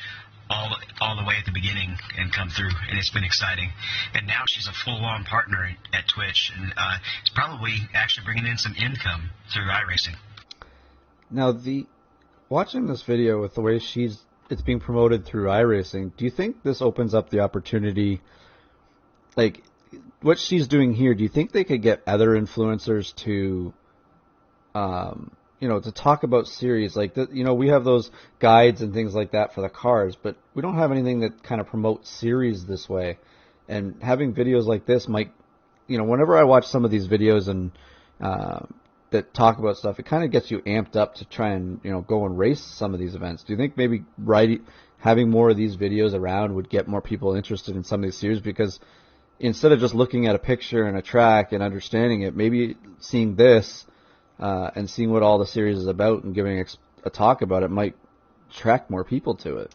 all the way at the beginning and come through, and it's been exciting. And now she's a full-on partner at Twitch, and it's probably actually bringing in some income through iRacing. Now, watching this video with the way it's being promoted through iRacing, do you think this opens up the opportunity, like what she's doing here, do you think they could get other influencers to, to talk about series? Like, we have those guides and things like that for the cars, but we don't have anything that kind of promotes series this way. And having videos like this might, whenever I watch some of these videos and that talk about stuff, it kind of gets you amped up to try and, go and race some of these events. Do you think maybe having more of these videos around would get more people interested in some of these series? Because instead of just looking at a picture and a track and understanding it, maybe seeing this and seeing what all the series is about and giving a talk about it might attract more people to it.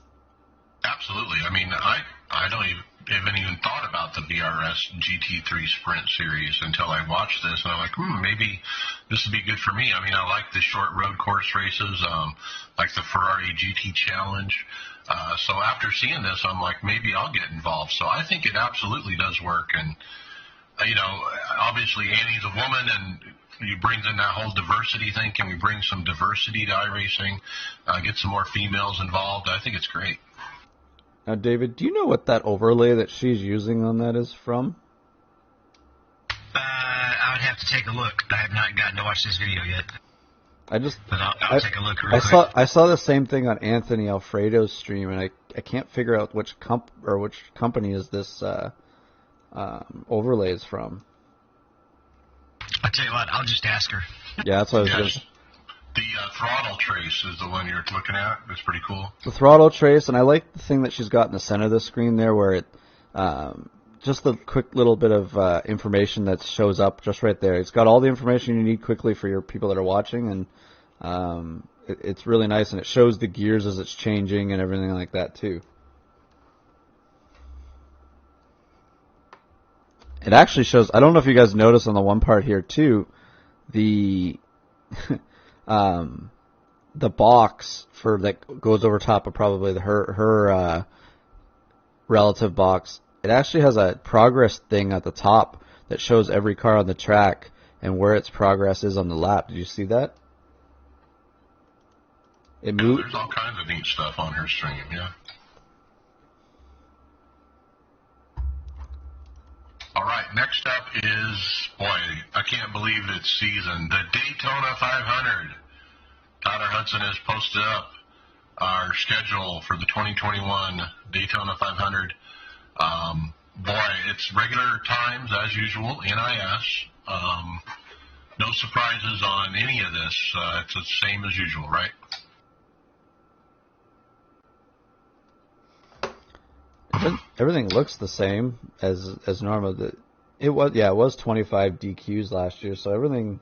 Absolutely. I mean, I haven't even thought about the BRS GT3 Sprint series until I watched this, and I'm like, maybe this would be good for me. I mean, I like the short road course races, like the Ferrari GT Challenge. So after seeing this, I'm like, maybe I'll get involved. So I think it absolutely does work. And, obviously Annie's a woman, and he brings in that whole diversity thing. Can we bring some diversity to iRacing, get some more females involved? I think it's great. Now, David, do you know what that overlay that she's using on that is from? I would have to take a look. I have not gotten to watch this video yet. But I'll take a look real quick. I saw the same thing on Anthony Alfredo's stream, and I can't figure out which company is this overlay is from. I'll tell you what, I'll just ask her. Yeah, that's what I was going to. The throttle trace is the one you're looking at. It's pretty cool. The throttle trace, and I like the thing that she's got in the center of the screen there, where it just the quick little bit of information that shows up just right there. It's got all the information you need quickly for your people that are watching, and it's really nice, and it shows the gears as it's changing and everything like that too. It actually shows. I don't know if you guys noticed on the one part here too, the the box for that goes over top of probably her relative box. It actually has a progress thing at the top that shows every car on the track and where its progress is on the lap. Did you see that? It moved. There's all kinds of neat stuff on her stream. Yeah. All right, next up is, boy, I can't believe it's season, the Daytona 500. Tyler Hudson has posted up our schedule for the 2021 Daytona 500. Boy, it's regular times as usual, NIS. No surprises on any of this. It's the same as usual, right? Everything looks the same as normal. It was 25 DQs last year, so everything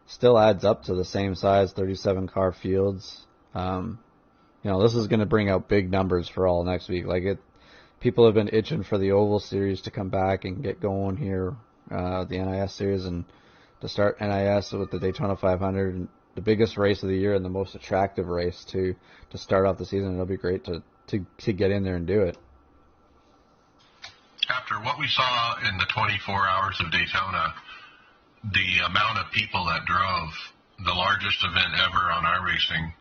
still adds up to the same size, 37 car fields. This is going to bring out big numbers for all next week. People have been itching for the Oval Series to come back and get going here, the NIS Series, and to start NIS with the Daytona 500, the biggest race of the year and the most attractive race to start off the season. It'll be great to get in there and do it. After what we saw in the 24 hours of Daytona, the amount of people that drove the largest event ever on iRacing,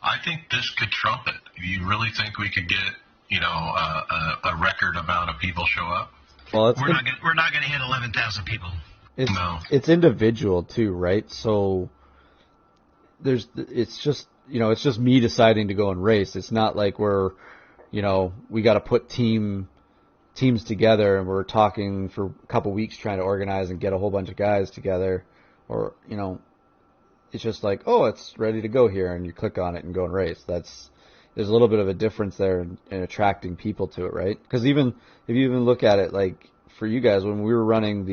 I think this could trump it. Do you really think we could get, a record amount of people show up? Well, we're not going to hit 11,000 people. It's individual too, right? So it's just me deciding to go and race. It's not like we're, we got to put teams together and we're talking for a couple weeks trying to organize and get a whole bunch of guys together, or it's just like, oh, it's ready to go here, and you click on it and go and race. There's a little bit of a difference there in attracting people to it, right? Because if you even look at it, like for you guys, when we were running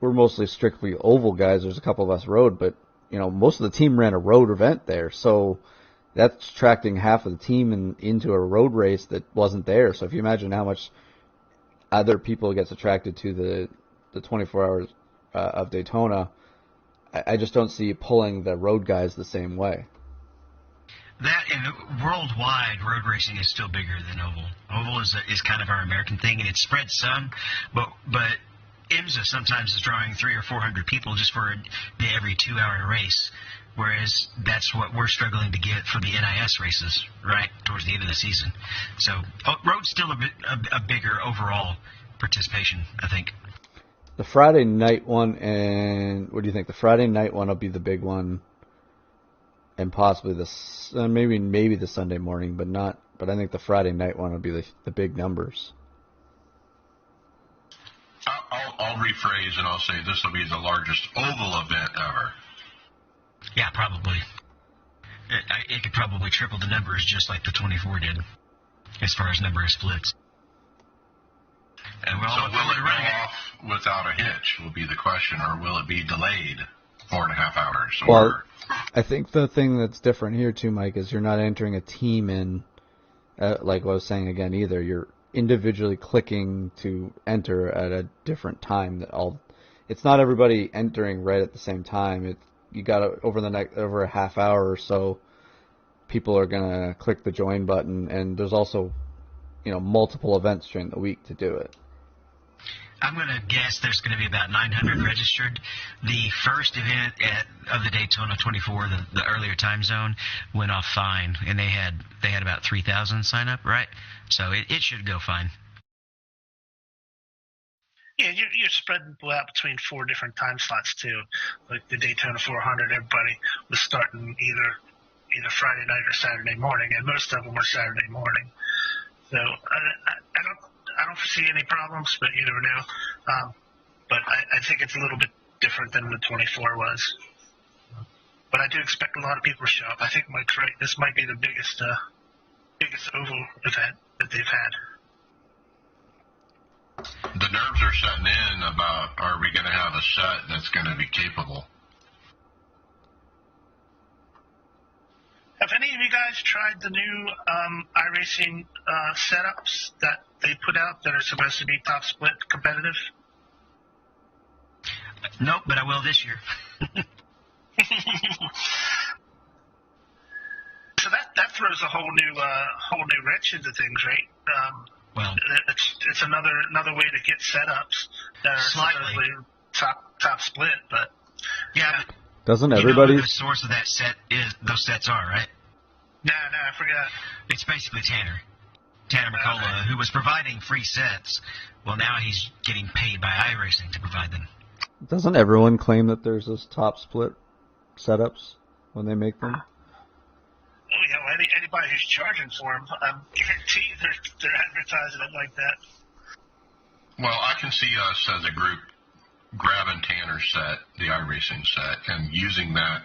we're mostly strictly oval guys. There's a couple of us road, but most of the team ran a road event there, so that's attracting half of the team into a road race that wasn't there. So if you imagine how much other people gets attracted to the 24 hours of Daytona, I just don't see pulling the road guys the same way. That and worldwide, road racing is still bigger than oval. Oval is kind of our American thing, and it's spread some, but IMSA sometimes is drawing 300 or 400 people just for every 2-hour race, whereas that's what we're struggling to get for the NIS races right towards the end of the season. So road's still a bigger overall participation, I think. The Friday night one, and what do you think? The Friday night one will be the big one. And possibly maybe the Sunday morning, but not. But I think the Friday night one will be the big numbers. I'll rephrase and I'll say this will be the largest oval event ever. Yeah, probably. It could probably triple the numbers just like the 24 did, as far as number of splits. And so will it go off without a hitch will be the question, or will it be delayed 4.5 hours? Well, I think the thing that's different here too, Mike, is you're not entering a team in, like I was saying again, either. You're individually clicking to enter at a different time. It's not everybody entering right at the same time. You got over a half hour or so, people are gonna click the join button, and there's also, multiple events during the week to do it. I'm going to guess there's going to be about 900 registered. The first event of the Daytona 24, the earlier time zone, went off fine, and they had about 3,000 sign up, right? So it should go fine. Yeah, you're spreading people out between 4 different time slots too. Like the Daytona 400, everybody was starting either Friday night or Saturday morning, and most of them were Saturday morning. So I don't foresee any problems, but you never know. But I think it's a little bit different than the 24 was. But I do expect a lot of people to show up. I think Mike's right. This might be the biggest oval event that they've had. The nerves are setting in about, are we going to have a set that's going to be capable? Have any of you guys tried the new iRacing setups that they put out that are supposed to be top split competitive? Nope, but I will this year. So that throws a whole new wrench into things, right? Well, it's another way to get setups that are supposedly top split, but yeah. Doesn't everybody? everybody? You know who the source of that set is? Those sets are, right? No, I forgot. It's basically Tanner McCullough, who was providing free sets. Well, now he's getting paid by iRacing to provide them. Doesn't everyone claim that there's this top split setups when they make them? Oh yeah, well, anybody who's charging for them, I'm guaranteed they're advertising it like that. Well, I can see us as a group grabbing Tanner's set, the iRacing set, and using that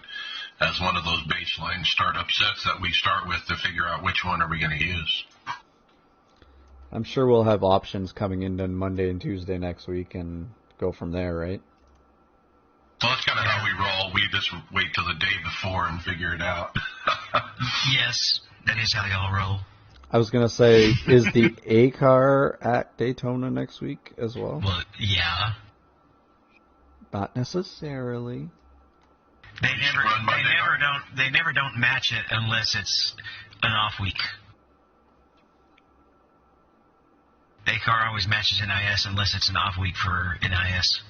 as one of those baseline startup sets that we start with to figure out which one are we going to use. I'm sure we'll have options coming in on Monday and Tuesday next week and go from there, right? Well, that's kind of how we roll. We just wait till the day before and figure it out. Yes, that is how y'all roll. I was going to say, is the A car at Daytona next week as well? Well, yeah. Not necessarily. They never don't match it unless it's an off week. A-car always matches NIS unless it's an off week for NIS.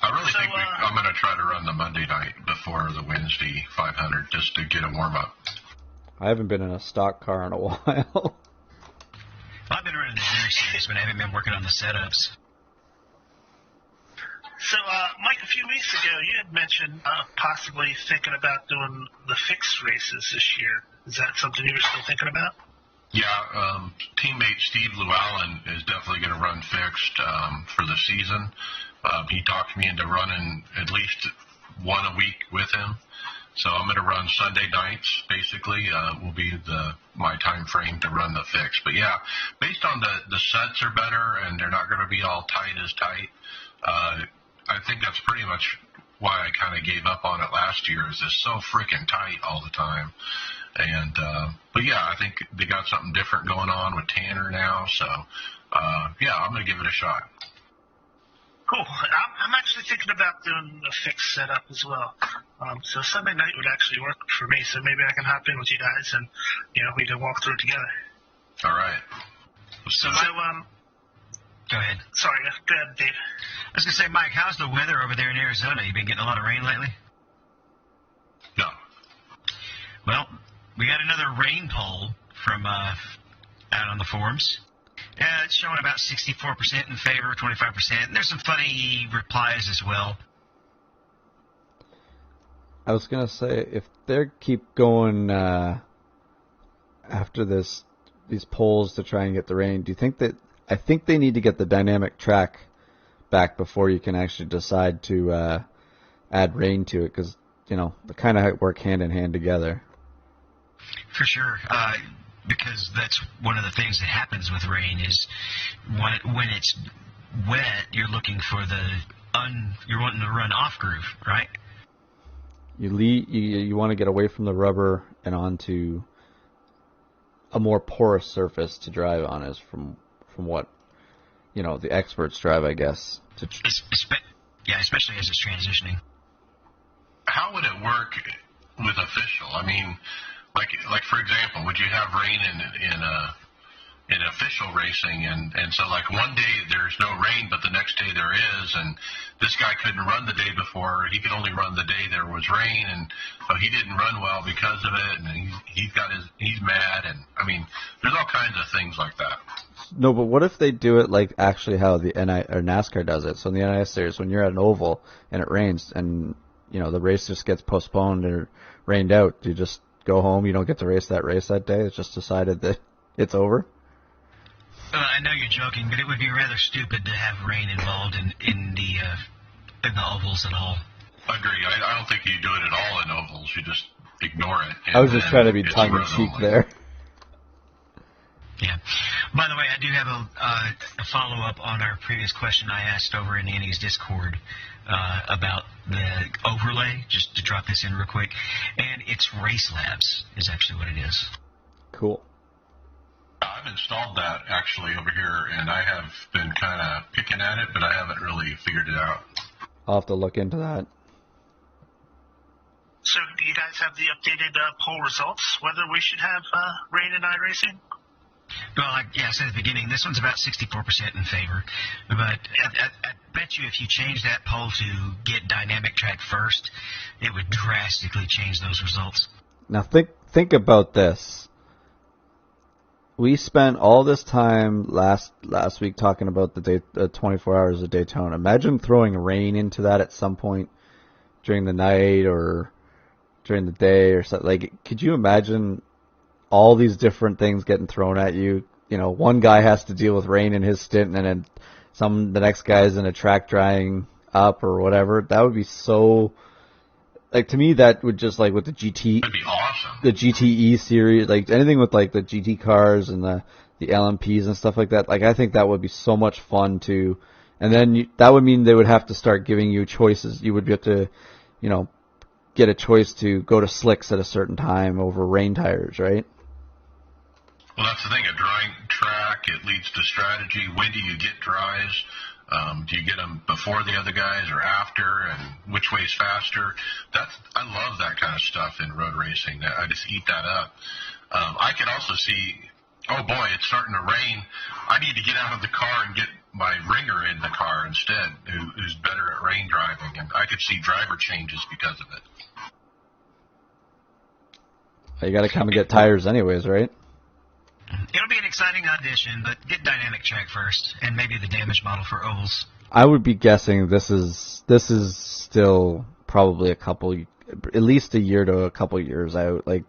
I really think I'm going to try to run the Monday night before the Wednesday 500 just to get a warm-up. I haven't been in a stock car in a while. I've been running the Junior Series, but I haven't been working on the setups. So, Mike, a few weeks ago, you had mentioned possibly thinking about doing the fixed races this year. Is that something you were still thinking about? Yeah, teammate Steve Llewellyn is definitely going to run fixed for the season. He talked me into running at least one a week with him. So I'm going to run Sunday nights, basically, will be my time frame to run the fix. But, yeah, based on the sets are better and they're not going to be all tight as tight, I think that's pretty much why I kind of gave up on it last year, is it's so freaking tight all the time. And but yeah, I think they got something different going on with Tanner now. So yeah, I'm going to give it a shot. Cool. I'm actually thinking about doing a fixed setup as well. So Sunday night would actually work for me. So maybe I can hop in with you guys and we can walk through it together. All right. So Go ahead. Sorry, go ahead, Dave. I was going to say, Mike, how's the weather over there in Arizona? You been getting a lot of rain lately? No. Well, we got another rain poll from out on the forums. It's showing about 64% in favor, 25%. And there's some funny replies as well. I was going to say, if they keep going after these polls to try and get the rain, do you think that... I think they need to get the dynamic track back before you can actually decide to add rain to it, because, they kind of work hand in hand together. For sure. Because that's one of the things that happens with rain is when it's wet, you're looking for you're wanting to run off groove, right? You want to get away from the rubber and onto a more porous surface to drive on, is from what the experts drive, I guess. Yeah, especially as it's transitioning. How would it work with official? I mean, like for example, would you have rain in official racing, and so like one day there's no rain, but the next day there is, and this guy couldn't run the day before, he could only run the day there was rain, and so he didn't run well because of it, and he's mad, and I mean, there's all kinds of things like that. No, but what if they do it like actually how the NASCAR does it? So in the NIS series, when you're at an oval and it rains, and the race just gets postponed or rained out, you just go home. You don't get to race that day. It's just decided that it's over. I know you're joking, but it would be rather stupid to have rain involved in the ovals at all. I agree. I don't think you do it at all in ovals. You just ignore it. I was just trying to be tongue-in-cheek there. Yeah. By the way, I do have a follow-up on our previous question I asked over in Annie's Discord about the overlay, just to drop this in real quick. And it's Race Labs is actually what it is. Cool. I've installed that actually over here, and I have been kind of picking at it, but I haven't really figured it out. I'll have to look into that. So do you guys have the updated poll results, whether we should have rain in iRacing? Well, I said at the beginning, this one's about 64% in favor. But I bet you if you change that poll to get dynamic track first, it would drastically change those results. Now think about this. We spent all this time last week talking about the 24 hours of Daytona. Imagine throwing rain into that at some point during the night or during the day or something. Like, could you imagine all these different things getting thrown at you? One guy has to deal with rain in his stint, and then the next guy is in a track drying up or whatever. That would be so. Like, to me, that would just, like, with the GT... That'd be awesome. The GTE series, like, anything with, like, the GT cars and the LMPs and stuff like that, like, I think that would be so much fun, too. And then that would mean they would have to start giving you choices. You would have to, get a choice to go to slicks at a certain time over rain tires, right? Well, that's the thing. A drying track, it leads to strategy. When do you get dries? Do you get them before the other guys or after, and which way is faster? I love that kind of stuff in road racing. I just eat that up. I can also see, oh boy, it's starting to rain. I need to get out of the car and get my ringer in the car instead, who's better at rain driving. And I could see driver changes because of it. You got to come and get tires anyways, right? It'll be an exciting audition, but get dynamic track first, and maybe the damage model for ovals. I would be guessing this is still probably at least a year to a couple years out. Like,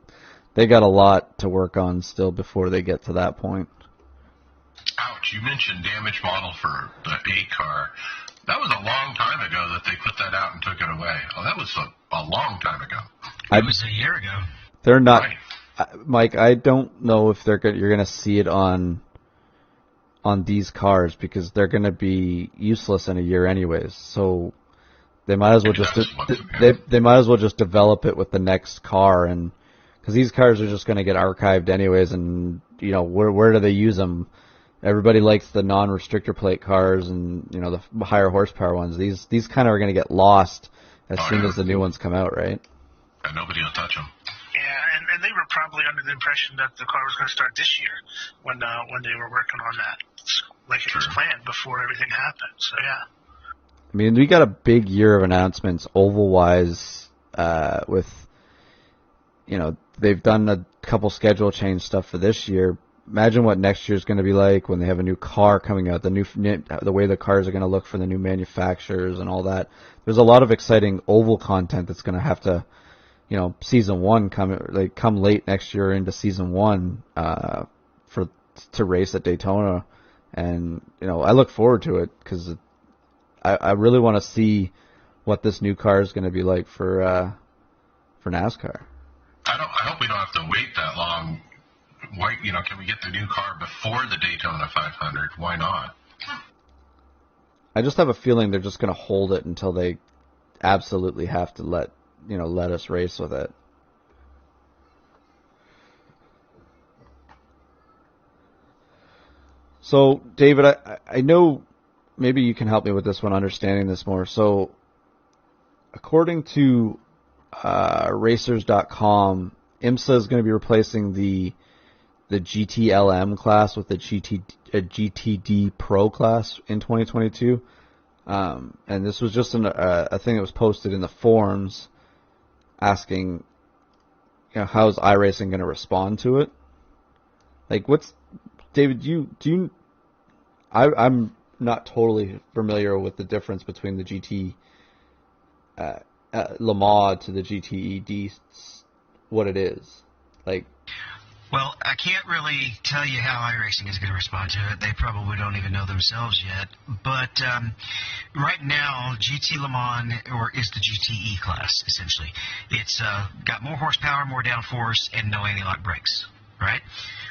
they got a lot to work on still before they get to that point. Ouch! You mentioned damage model for the A car. That was a long time ago that they put that out and took it away. Oh, that was a long time ago. It was a year ago. They're not. Right. Mike, I don't know if you're going to see it on these cars, because they're going to be useless in a year anyways. So they might as well they might as well just develop it with the next car, and because these cars are just going to get archived anyways, and where do they use them? everybody likes the non-restrictor plate cars and the higher horsepower ones. These kind of are going to get lost as soon as the new ones come out, right? And nobody will touch them. Yeah, and they were probably under the impression that the car was going to start this year when they were working on that, like it was planned before everything happened. So yeah. I mean, we got a big year of announcements oval-wise with, they've done a couple schedule change stuff for this year. Imagine what next year's going to be like when they have a new car coming out, the way the cars are going to look for the new manufacturers and all that. There's a lot of exciting oval content that's going to have to, season one come late next year into season one to race at Daytona, and I look forward to it because I really want to see what this new car is going to be like for NASCAR. I hope we don't have to wait that long. Why, can we get the new car before the Daytona 500? Why not? I just have a feeling they're just going to hold it until they absolutely have to let us race with it. So, David, I know maybe you can help me with this one, understanding this more. So, according to Racers.com, IMSA is going to be replacing the GTLM class with the GTD Pro class in 2022. And this was just a thing that was posted in the forums asking, how's iRacing going to respond to it? Like, David, I'm not totally familiar with the difference between the GT Le Mans to the GTED, what it is. Like, well, I can't really tell you how iRacing is going to respond to it. They probably don't even know themselves yet. But right now, GT Le Mans is the GTE class, essentially. It's got more horsepower, more downforce, and no anti-lock brakes, right?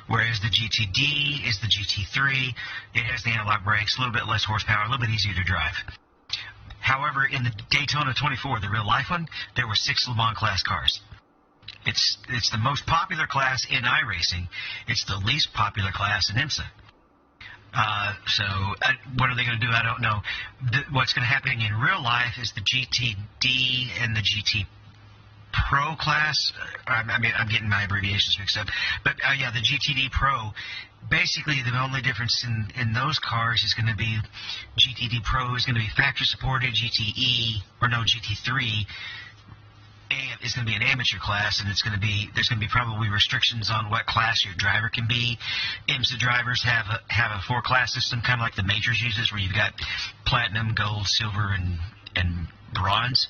Whereas the GTD is the GT3. It has the anti-lock brakes, a little bit less horsepower, a little bit easier to drive. However, in the Daytona 24, the real-life one, there were 6 Le Mans class cars. It's the most popular class in iRacing. It's the least popular class in IMSA. What are they going to do? I don't know. What's going to happen in real life is the GTD and the GT Pro class. I'm getting my abbreviations mixed up. But the GTD Pro. Basically, the only difference in those cars is going to be GTD Pro is going to be factory supported. GT3. And it's going to be an amateur class, and there's going to be probably restrictions on what class your driver can be. IMSA drivers have a 4-class system, kind of like the majors uses, where you've got platinum, gold, silver, and bronze,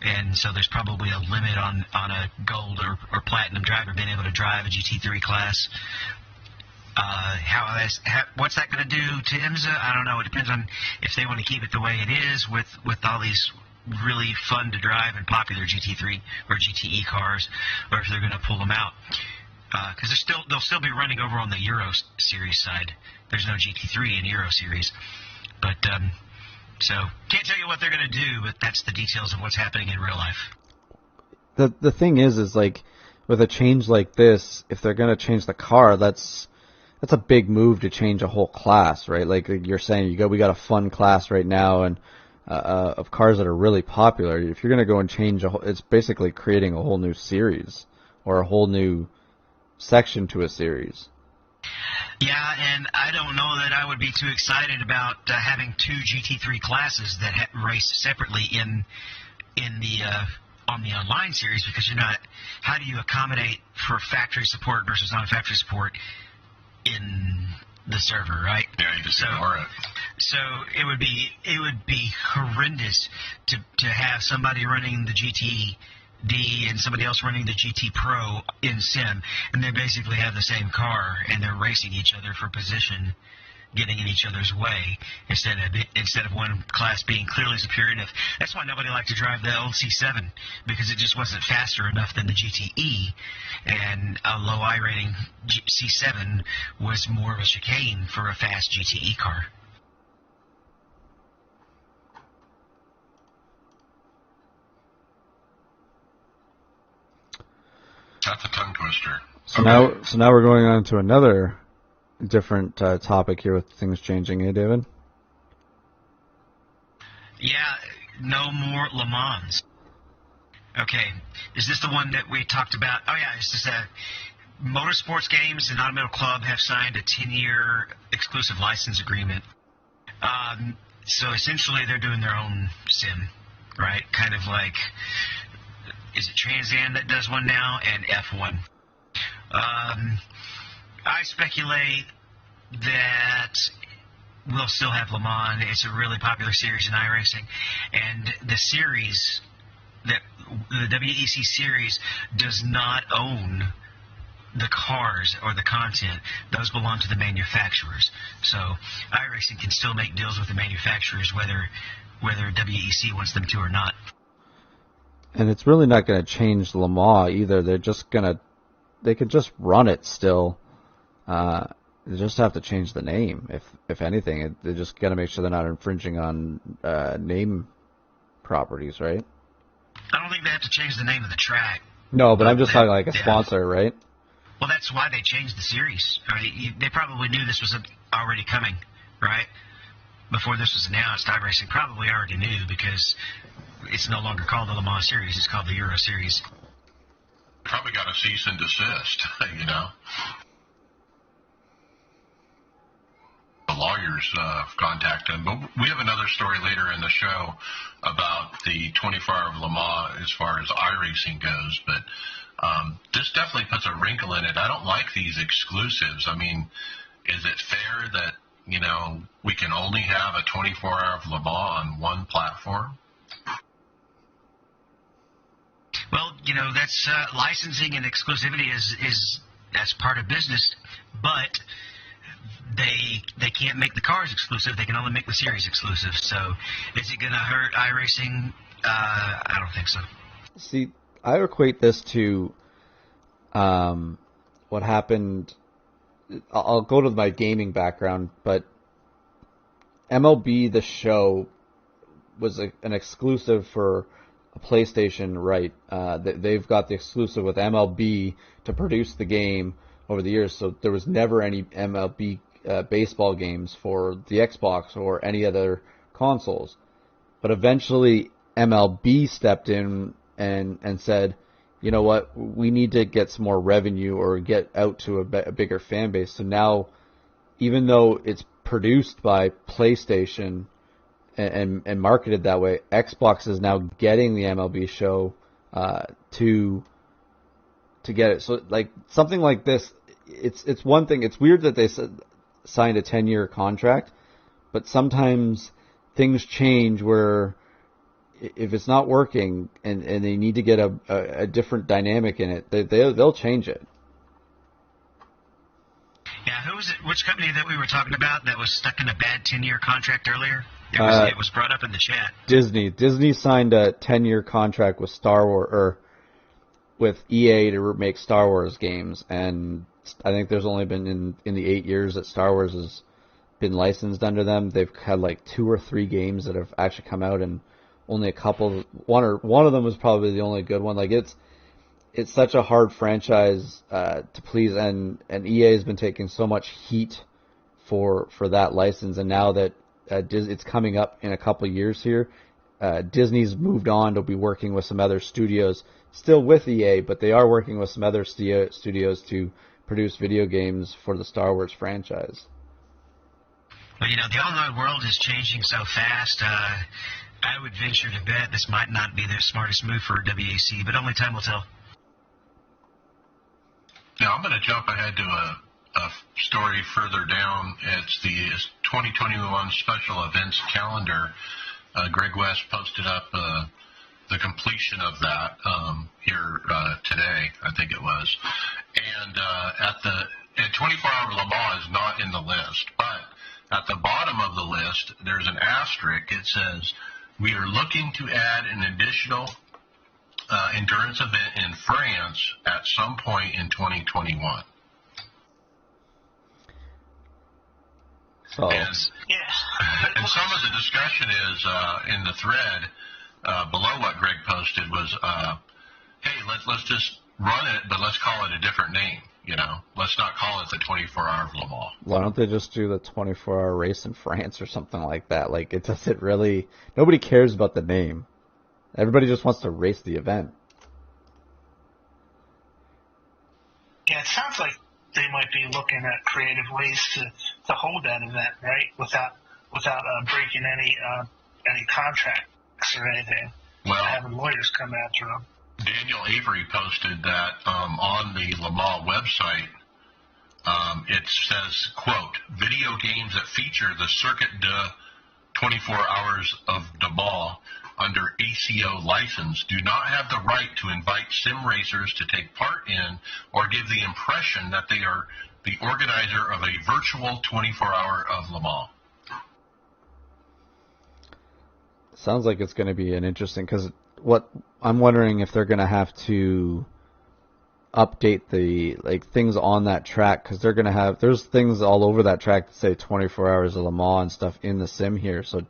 and so there's probably a limit on a gold or platinum driver being able to drive a GT3 class. What's that going to do to IMSA? I don't know. It depends on if they want to keep it the way it is with all these really fun to drive and popular GT3 or GTE cars, or if they're going to pull them out, because they'll still be running over on the Euro Series side. There's no GT3 in Euro Series, but so can't tell you what they're going to do, but that's the details of what's happening in real life. The thing is like with a change like this, if they're going to change the car, that's a big move to change a whole class, right? Like you're saying, we got a fun class right now, and of cars that are really popular. If you're going to go and change it's basically creating a whole new series or a whole new section to a series. Yeah, and I don't know that I would be too excited about having 2 GT3 classes that race separately in the on the online series, because how do you accommodate for factory support versus non-factory support in the server, right? Yeah, you just ignore it. So it would be horrendous to have somebody running the GTD and somebody else running the GT Pro in sim, and they basically have the same car and they're racing each other for position, getting in each other's way instead of one class being clearly superior enough. That's why nobody liked to drive the old C7, because it just wasn't faster enough than the GTE, and a low I rating C7 was more of a chicane for a fast GTE car. That's a tongue twister. So now we're going on to another different topic here with things changing, eh, David? Yeah, no more Le Mans. Okay, is this the one that we talked about? Oh yeah, it's just Motorsports Games and Automotive Club have signed a 10-year exclusive license agreement. So essentially they're doing their own sim, right? Kind of like, is it Trans Am that does one now, and F1. I speculate that we'll still have Le Mans. It's a really popular series in iRacing, and the series, the WEC series, does not own the cars or the content. Those belong to the manufacturers. So iRacing can still make deals with the manufacturers, whether WEC wants them to or not. And it's really not going to change Le Mans either. They could just run it still. They just have to change the name. If anything, they just got to make sure they're not infringing on name properties, right? I don't think they have to change the name of the track. No, but I'm just talking like a sponsor, right? Well, that's why they changed the series. I mean, they probably knew this was already coming, right? Before this was announced, iRacing probably already knew, because it's no longer called the Le Mans Series. It's called the Euro Series. Probably got a cease and desist, you know. The lawyers contact them. But we have another story later in the show about the 24-hour of Le Mans as far as iRacing goes. But this definitely puts a wrinkle in it. I don't like these exclusives. I mean, is it fair that, you know, we can only have a 24-hour of Le Mans on one platform? Well, you know, that's licensing and exclusivity is that's part of business, but they can't make the cars exclusive. They can only make the series exclusive. So is it going to hurt iRacing? I don't think so. See, I equate this to what happened. I'll go to my gaming background, but MLB The Show was an exclusive for a PlayStation, right? They've got the exclusive with MLB to produce the game over the years, so there was never any MLB baseball games for the Xbox or any other consoles. But eventually MLB stepped in and said, you know what, we need to get some more revenue or get out to a bigger fan base. So now, even though it's produced by PlayStation and marketed that way, Xbox is now getting the MLB show to get it. So like something like this, it's one thing. It's weird that they signed a 10-year contract, but sometimes things change where if it's not working and they need to get a different dynamic in it, they'll change it. Yeah, who was it? Which company that we were talking about that was stuck in a bad 10-year contract earlier? It was brought up in the chat. Disney. Disney signed a 10-year contract with Star Wars, or with EA to make Star Wars games, and I think there's only been in the 8 years that Star Wars has been licensed under them, they've had like 2 or 3 games that have actually come out, and only a couple. One of them was probably the only good one. Like it's such a hard franchise to please, and EA has been taking so much heat for that license, and now that it's coming up in a couple years here, Disney's moved on to be working with some other studios, still with EA, but they are working with some other studios to produce video games for the Star Wars franchise. Well, you know, the online world is changing so fast. I would venture to bet this might not be the smartest move for WEC, but only time will tell. Now, I'm going to jump ahead to a story further down. It's the 2021 special events calendar. Greg West posted up the completion of that here today, I think it was. And at 24-hour Le Mans is not in the list, but at the bottom of the list, there's an asterisk. It says, we are looking to add an additional endurance event in France at some point in 2021. So, and some of the discussion is in the thread below what Greg posted was, hey, let's just run it, but let's call it a different name. Let's not call it the 24-hour Le Mans. Why don't they just do the 24-hour race in France or something like that? Like, it doesn't really... Nobody cares about the name. Everybody just wants to race the event. Yeah, it sounds like they might be looking at creative ways to hold that event, right? Without breaking any contracts or anything. Well, having lawyers come after them. Daniel Avery posted that on the Le Mans website. It says, quote, video games that feature the Circuit de 24 Hours of Le Mans under ACO license do not have the right to invite sim racers to take part in or give the impression that they are the organizer of a virtual 24-hour of Le Mans. Sounds like it's going to be an interesting, because what I'm wondering if they're going to have to update the things on that track, because they're going to have, there's things all over that track that say 24 hours of Le Mans and stuff in the sim here. So do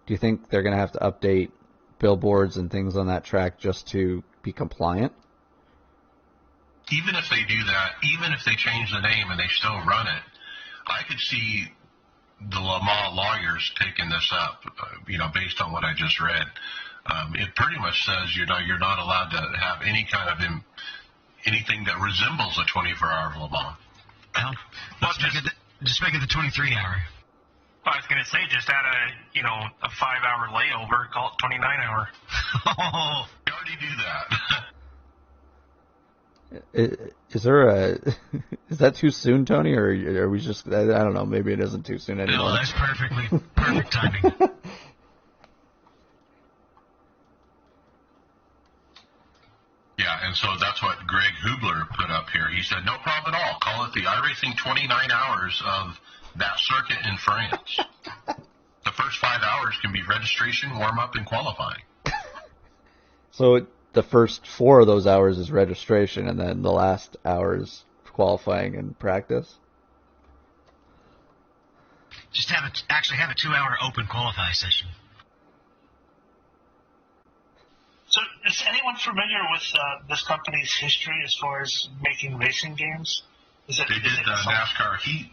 you think they're going to have to update billboards and things on that track just to be compliant? Even if they do that, even if they change the name and they still run it, I could see the Le Mans lawyers taking this up, based on what I just read. It pretty much says, you're not allowed to have any kind of anything that resembles a 24-hour Le Mans. Well, just make it the 23-hour. I was going to say, just add a 5-hour layover, call it 29-hour. You already do that. Is that too soon, Tony, or are we just, I don't know, maybe it isn't too soon anymore. No, that's perfect timing. Yeah, and so that's what Greg Hubler put up here. He said, no problem at all. Call it the iRacing 29 hours of that circuit in France. The first 5 hours can be registration, warm-up, and qualifying. So the first 4 of those hours is registration, and then the last hour is qualifying and practice? Just have a 2-hour open qualify session. So is anyone familiar with this company's history as far as making racing games? They did NASCAR Heat.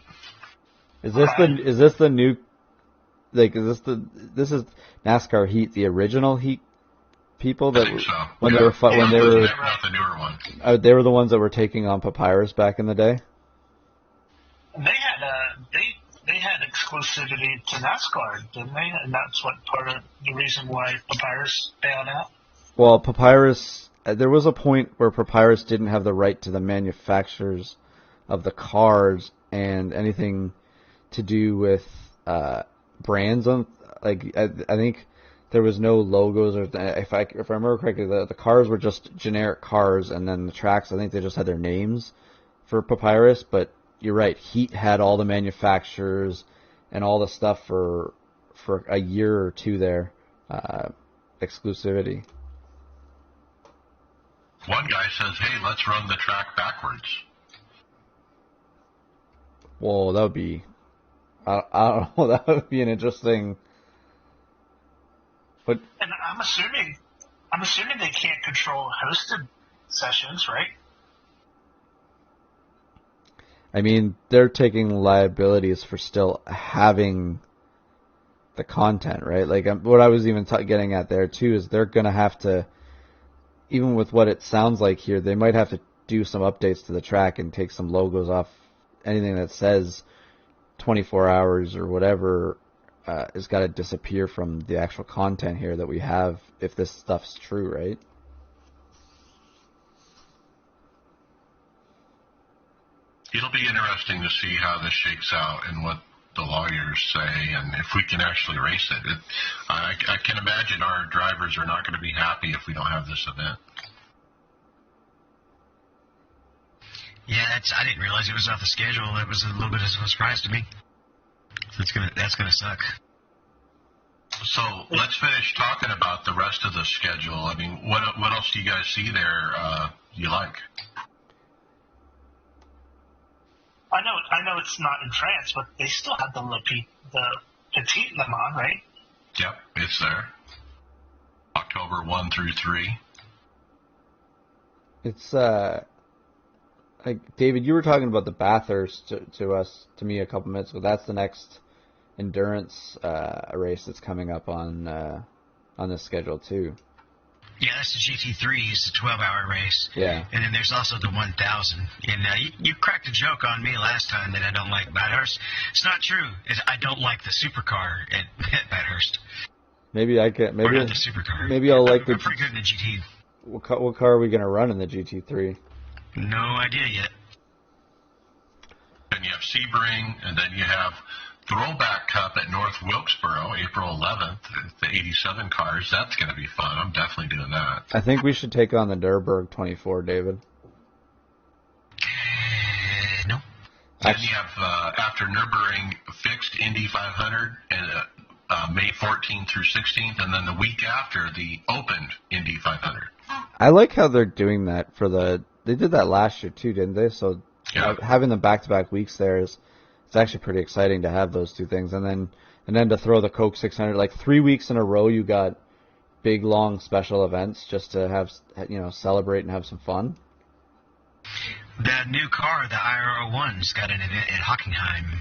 Is this the new, this is NASCAR Heat, the original Heat people that I think so. when Yeah. they were Not the newer one. They were the ones that were taking on Papyrus back in the day? They had exclusivity to NASCAR, didn't they? And that's what part of the reason why Papyrus bailed out. Well, Papyrus, there was a point where Papyrus didn't have the right to the manufacturers of the cars and anything to do with brands on. I think there was no logos, or if I remember correctly, the cars were just generic cars, and then the tracks, I think they just had their names for Papyrus. But you're right, Heat had all the manufacturers and all the stuff for a year or two there, exclusivity. One guy says, hey, let's run the track backwards. Whoa, that would be, I don't know, that would be an interesting. But And I'm assuming they can't control hosted sessions, right? I mean, they're taking liabilities for still having the content, right? Like, what I was even getting at there too is they're gonna have to, even with what it sounds like here, they might have to do some updates to the track and take some logos off. Anything that says 24 hours or whatever has got to disappear from the actual content here that we have, if this stuff's true, right? It'll be interesting to see how this shakes out and what the lawyers say, and if we can actually race it. I can imagine our drivers are not going to be happy if we don't have this event. Yeah, I didn't realize it was off the schedule. That was a little bit of a surprise to me. That's gonna suck. So let's finish talking about the rest of the schedule. I mean, what else do you guys see there you like? I know it's not in France, but they still have the Petite Le Mans, right? Yep, it's there. October 1 through 3. It's David, you were talking about the Bathurst to me a couple minutes ago. That's the next endurance race that's coming up on this schedule too. Yeah, that's the GT3. It's a 12-hour race. Yeah. And then there's also the 1000. And you cracked a joke on me last time that I don't like Bathurst. It's not true. I don't like the supercar at Bathurst. Maybe I can. Or not the supercar. Maybe I'll like I'm pretty good in the GT. What car are we going to run in the GT3? No idea yet. Then you have Sebring, and then you have Throwback Cup at North Wilkesboro, April 11th, the 87 cars. That's going to be fun. I'm definitely doing that. I think we should take on the Nürburgring 24, David. No. Then you have, after Nürburgring, fixed Indy 500, and May 14th through 16th, and then the week after, the opened Indy 500. I like how they're doing that they did that last year too, didn't they? So having the back-to-back weeks there it's actually pretty exciting to have those two things, and then to throw the Coke 600 like 3 weeks in a row. You got big long special events just to have celebrate and have some fun. The new car, the IR01's got an event at Hockenheim.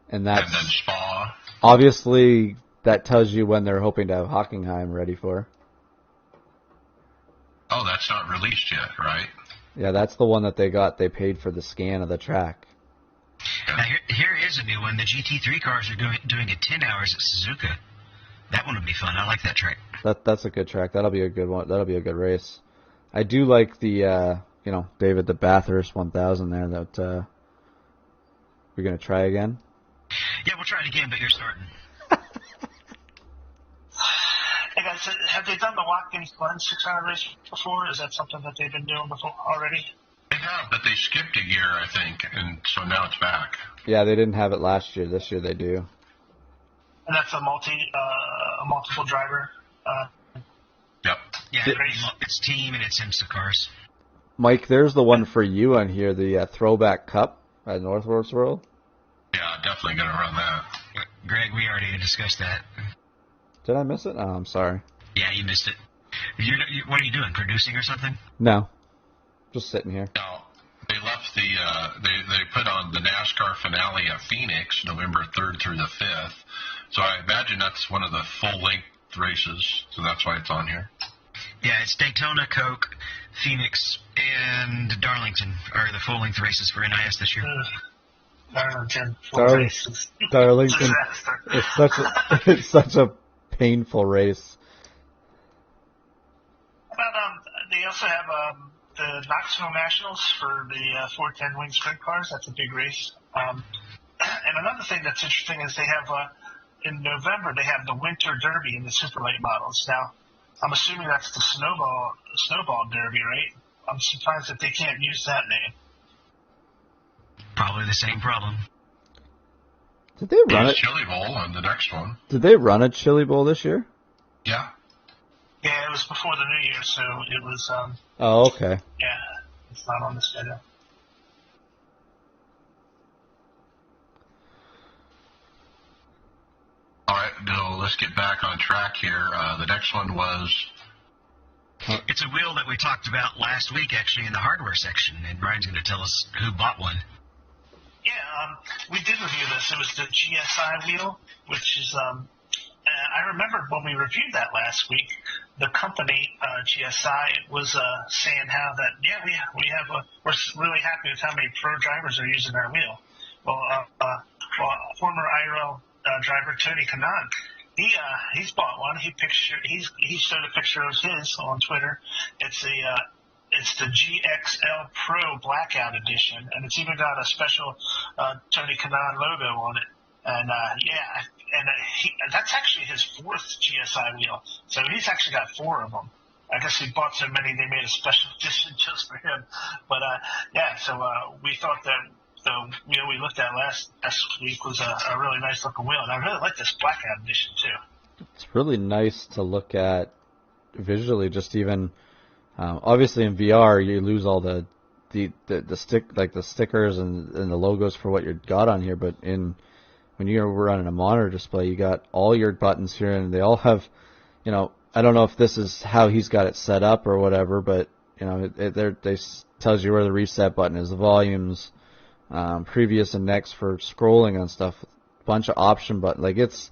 And then Spa. Obviously, that tells you when they're hoping to have Hockenheim ready for. Oh, that's not released yet, right? Yeah, that's the one that they paid for the scan of the track. Now, here is a new one. The GT3 cars are doing it 10 hours at Suzuka. That one would be fun. I like that track. That's a good track. That'll be a good one. That'll be a good race. I do like the, David, the Bathurst 1000 there that we're going to try again. Yeah, we'll try it again, but you're starting. Hey guys, have they done the Watkins Glen 600 race before? Is that something that they've been doing before already? They have, but they skipped a year, I think, and so now it's back. Yeah, they didn't have it last year. This year they do. And that's a multiple driver. Yep. Yeah, it's team and it's IMSA cars. Mike, there's the one for you on here, the Throwback Cup at Northwoods World. Yeah, definitely going to run that. Greg, we already discussed that. Did I miss it? Oh, I'm sorry. Yeah, you missed it. What are you doing, producing or something? No. Just sitting here. No, they left they put on the NASCAR finale at Phoenix, November 3rd through the 5th. So I imagine that's one of the full-length races, so that's why it's on here. Yeah, it's Daytona, Coke, Phoenix, and Darlington are the full-length races for NIS this year. Darlington. Darlington. It's such a painful race. They also have the Knoxville Nationals for the 410 wing sprint cars. That's a big race. And another thing that's interesting is they have in November they have the Winter Derby in the super late models. Now, I'm assuming that's the snowball derby, right? I'm surprised that they can't use that name. Probably the same problem. Did they run it? Chili Bowl on the next one. Did they run a Chili Bowl this year? Yeah. Yeah, it was before the New Year, so it was. Oh, okay. Yeah, it's not on the schedule. All right, no, let's get back on track here. The next one was. It's a wheel that we talked about last week, actually, in the hardware section, and Brian's going to tell us who bought one. Yeah, we did review this. It was the GSI wheel, which is, I remember when we reviewed that last week, the company, GSI, was saying how that, we're really happy with how many pro drivers are using our wheel. Well, former IRL driver Tony Kanaan, he's bought one. He showed a picture of his on Twitter. It's the GXL Pro Blackout Edition, and it's even got a special Tony Kanaan logo on it. And that's actually his fourth GSI wheel. So he's actually got four of them. I guess he bought so many they made a special edition just for him. But so we thought that the wheel we looked at last week was a really nice looking wheel, and I really like this Blackout edition too. It's really nice to look at visually. Just even obviously in VR you lose all the stickers and the logos for what you got on here, but when you're running a monitor display, you got all your buttons here, and they all have, I don't know if this is how he's got it set up or whatever, but You know, tells you where the reset button is, the volumes, previous and next for scrolling and stuff. Bunch of option buttons. Like it's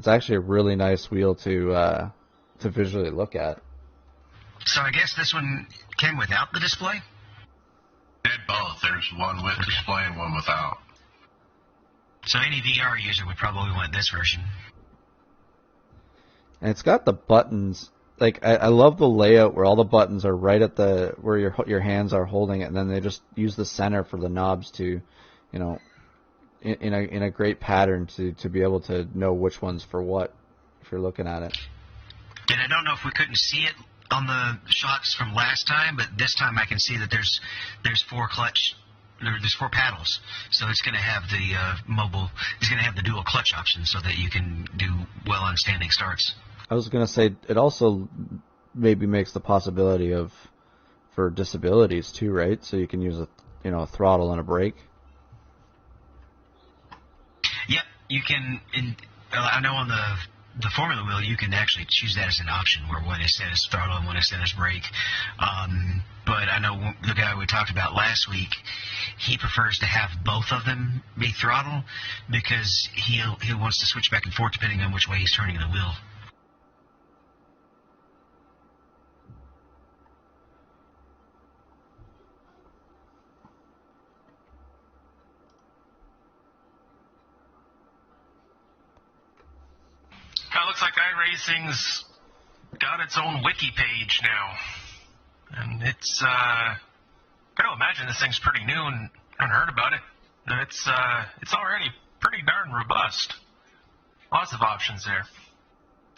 actually a really nice wheel to visually look at. So I guess this one came without the display? They had both. There's one with display and one without. So any VR user would probably want this version. And it's got the buttons. Like I love the layout where all the buttons are right at where your hands are holding it, and then they just use the center for the knobs to, you know, in a great pattern to be able to know which one's for what if you're looking at it. And I don't know if we couldn't see it on the shots from last time, but this time I can see that there's 4 clutch. There's 4 paddles, so it's going to have the it's going to have the dual clutch option, so that you can do well on standing starts. I was going to say it also maybe makes the possibility for disabilities too, right? So you can use a throttle and a brake. Yep, you can. I know on the Formula wheel you can actually choose that as an option, where one is set as throttle and one is set as brake. But I know the guy we talked about last week, he prefers to have both of them be throttle because he wants to switch back and forth depending on which way he's turning the wheel. It looks like iRacing's got its own wiki page now. And it's, I gotta imagine this thing's pretty new and I haven't heard about it. And it's already pretty darn robust. Lots of options there.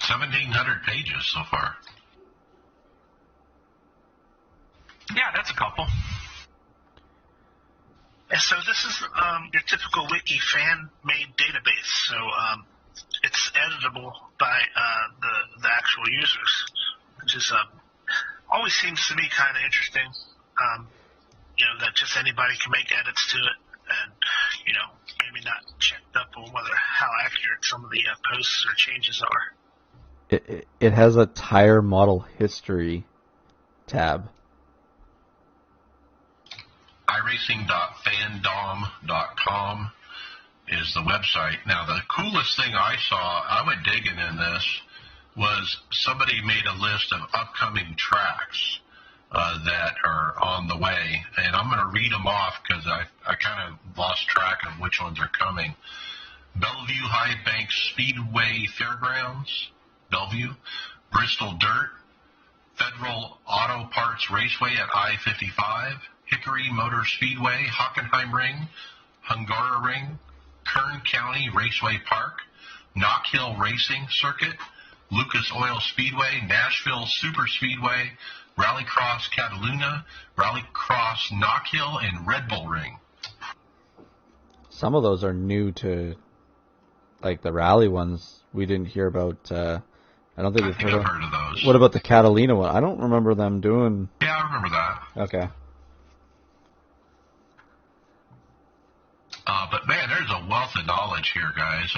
1,700 pages so far. Yeah, that's a couple. And so this is your typical wiki fan-made database. So it's editable by the actual users, which is always seems to me kind of interesting. That just anybody can make edits to it, and maybe not checked up on how accurate some of the posts or changes are. It has a tire model history tab. iRacing.fandom.com is the website. Now, the coolest thing I saw, I went digging in this, was somebody made a list of upcoming tracks that are on the way. And I'm going to read them off because I kind of lost track of which ones are coming. Bellevue High Banks Speedway Fairgrounds, Bellevue, Bristol Dirt, Federal Auto Parts Raceway at I-55, Hickory Motor Speedway, Hockenheim Ring, Hungara Ring, Kern County Raceway Park, Knock Hill Racing Circuit, Lucas Oil Speedway, Nashville Super Speedway, Rallycross Cataluna, Rallycross Knock Hill, and Red Bull Ring. Some of those are new to, like the rally ones we didn't hear about. I don't think I've heard of those. What about the Catalina one? I don't remember them doing. Yeah, I remember that. Okay. But man, there's a wealth of knowledge here, guys.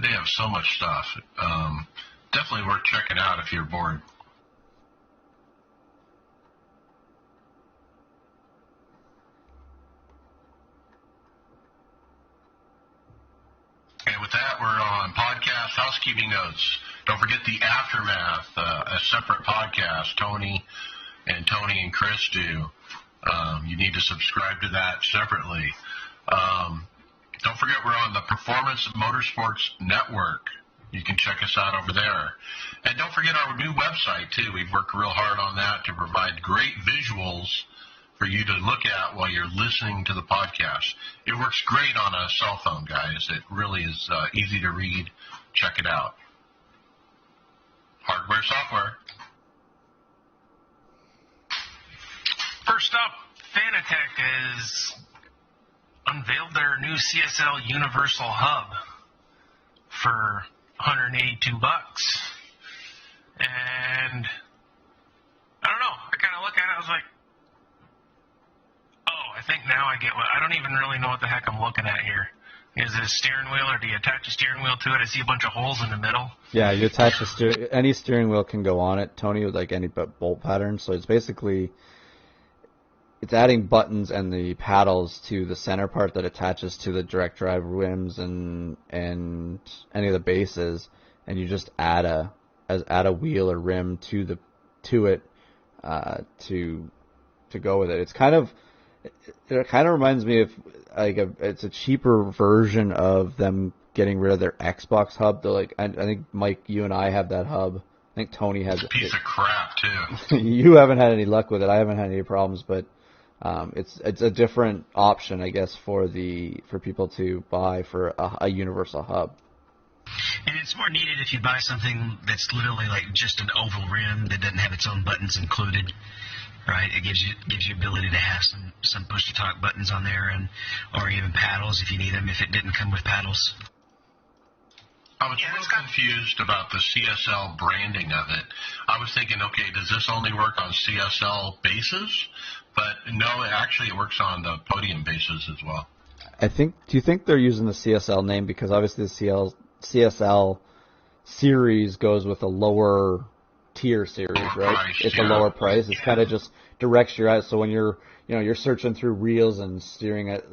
They have so much stuff. Definitely worth checking out if you're bored. And with that, we're on podcast housekeeping notes. Don't forget the Aftermath, a separate podcast Tony and Chris do. You need to subscribe to that separately. Don't forget we're on the Performance Motorsports Network. You can check us out over there. And don't forget our new website, too. We've worked real hard on that to provide great visuals for you to look at while you're listening to the podcast. It works great on a cell phone, guys. It really is easy to read. Check it out. Hardware, software. First up, Fanatec has unveiled their new CSL Universal Hub for $182. And I don't know. I kind of look at it, I was like, oh, I think now I get what. I don't even really know what the heck I'm looking at here. Is it a steering wheel, or do you attach a steering wheel to it? I see a bunch of holes in the middle. Yeah, you attach any steering wheel can go on it, Tony, with like any bolt pattern. So it's basically it's adding buttons and the paddles to the center part that attaches to the direct drive rims and any of the bases, and you just add a wheel or rim to it to go with it. It kind of reminds me of it's a cheaper version of them getting rid of their Xbox hub. I think Mike, you and I have that hub. I think Tony has it's a piece of crap too. You haven't had any luck with it. I haven't had any problems, but it's a different option, I guess, for people to buy for a universal hub. And it's more needed if you buy something that's literally like just an oval rim that doesn't have its own buttons included, right? It gives you ability to have some push to talk buttons on there, or even paddles if you need them if it didn't come with paddles. I was a little confused about the CSL branding of it. I was thinking, okay, does this only work on CSL bases? But no, it works on the podium bases as well. Do you think they're using the CSL name because obviously the CSL series goes with a lower tier series, right? Price, it's a lower price. It's kind of just directs your eyes. So when you're searching through reels and steering at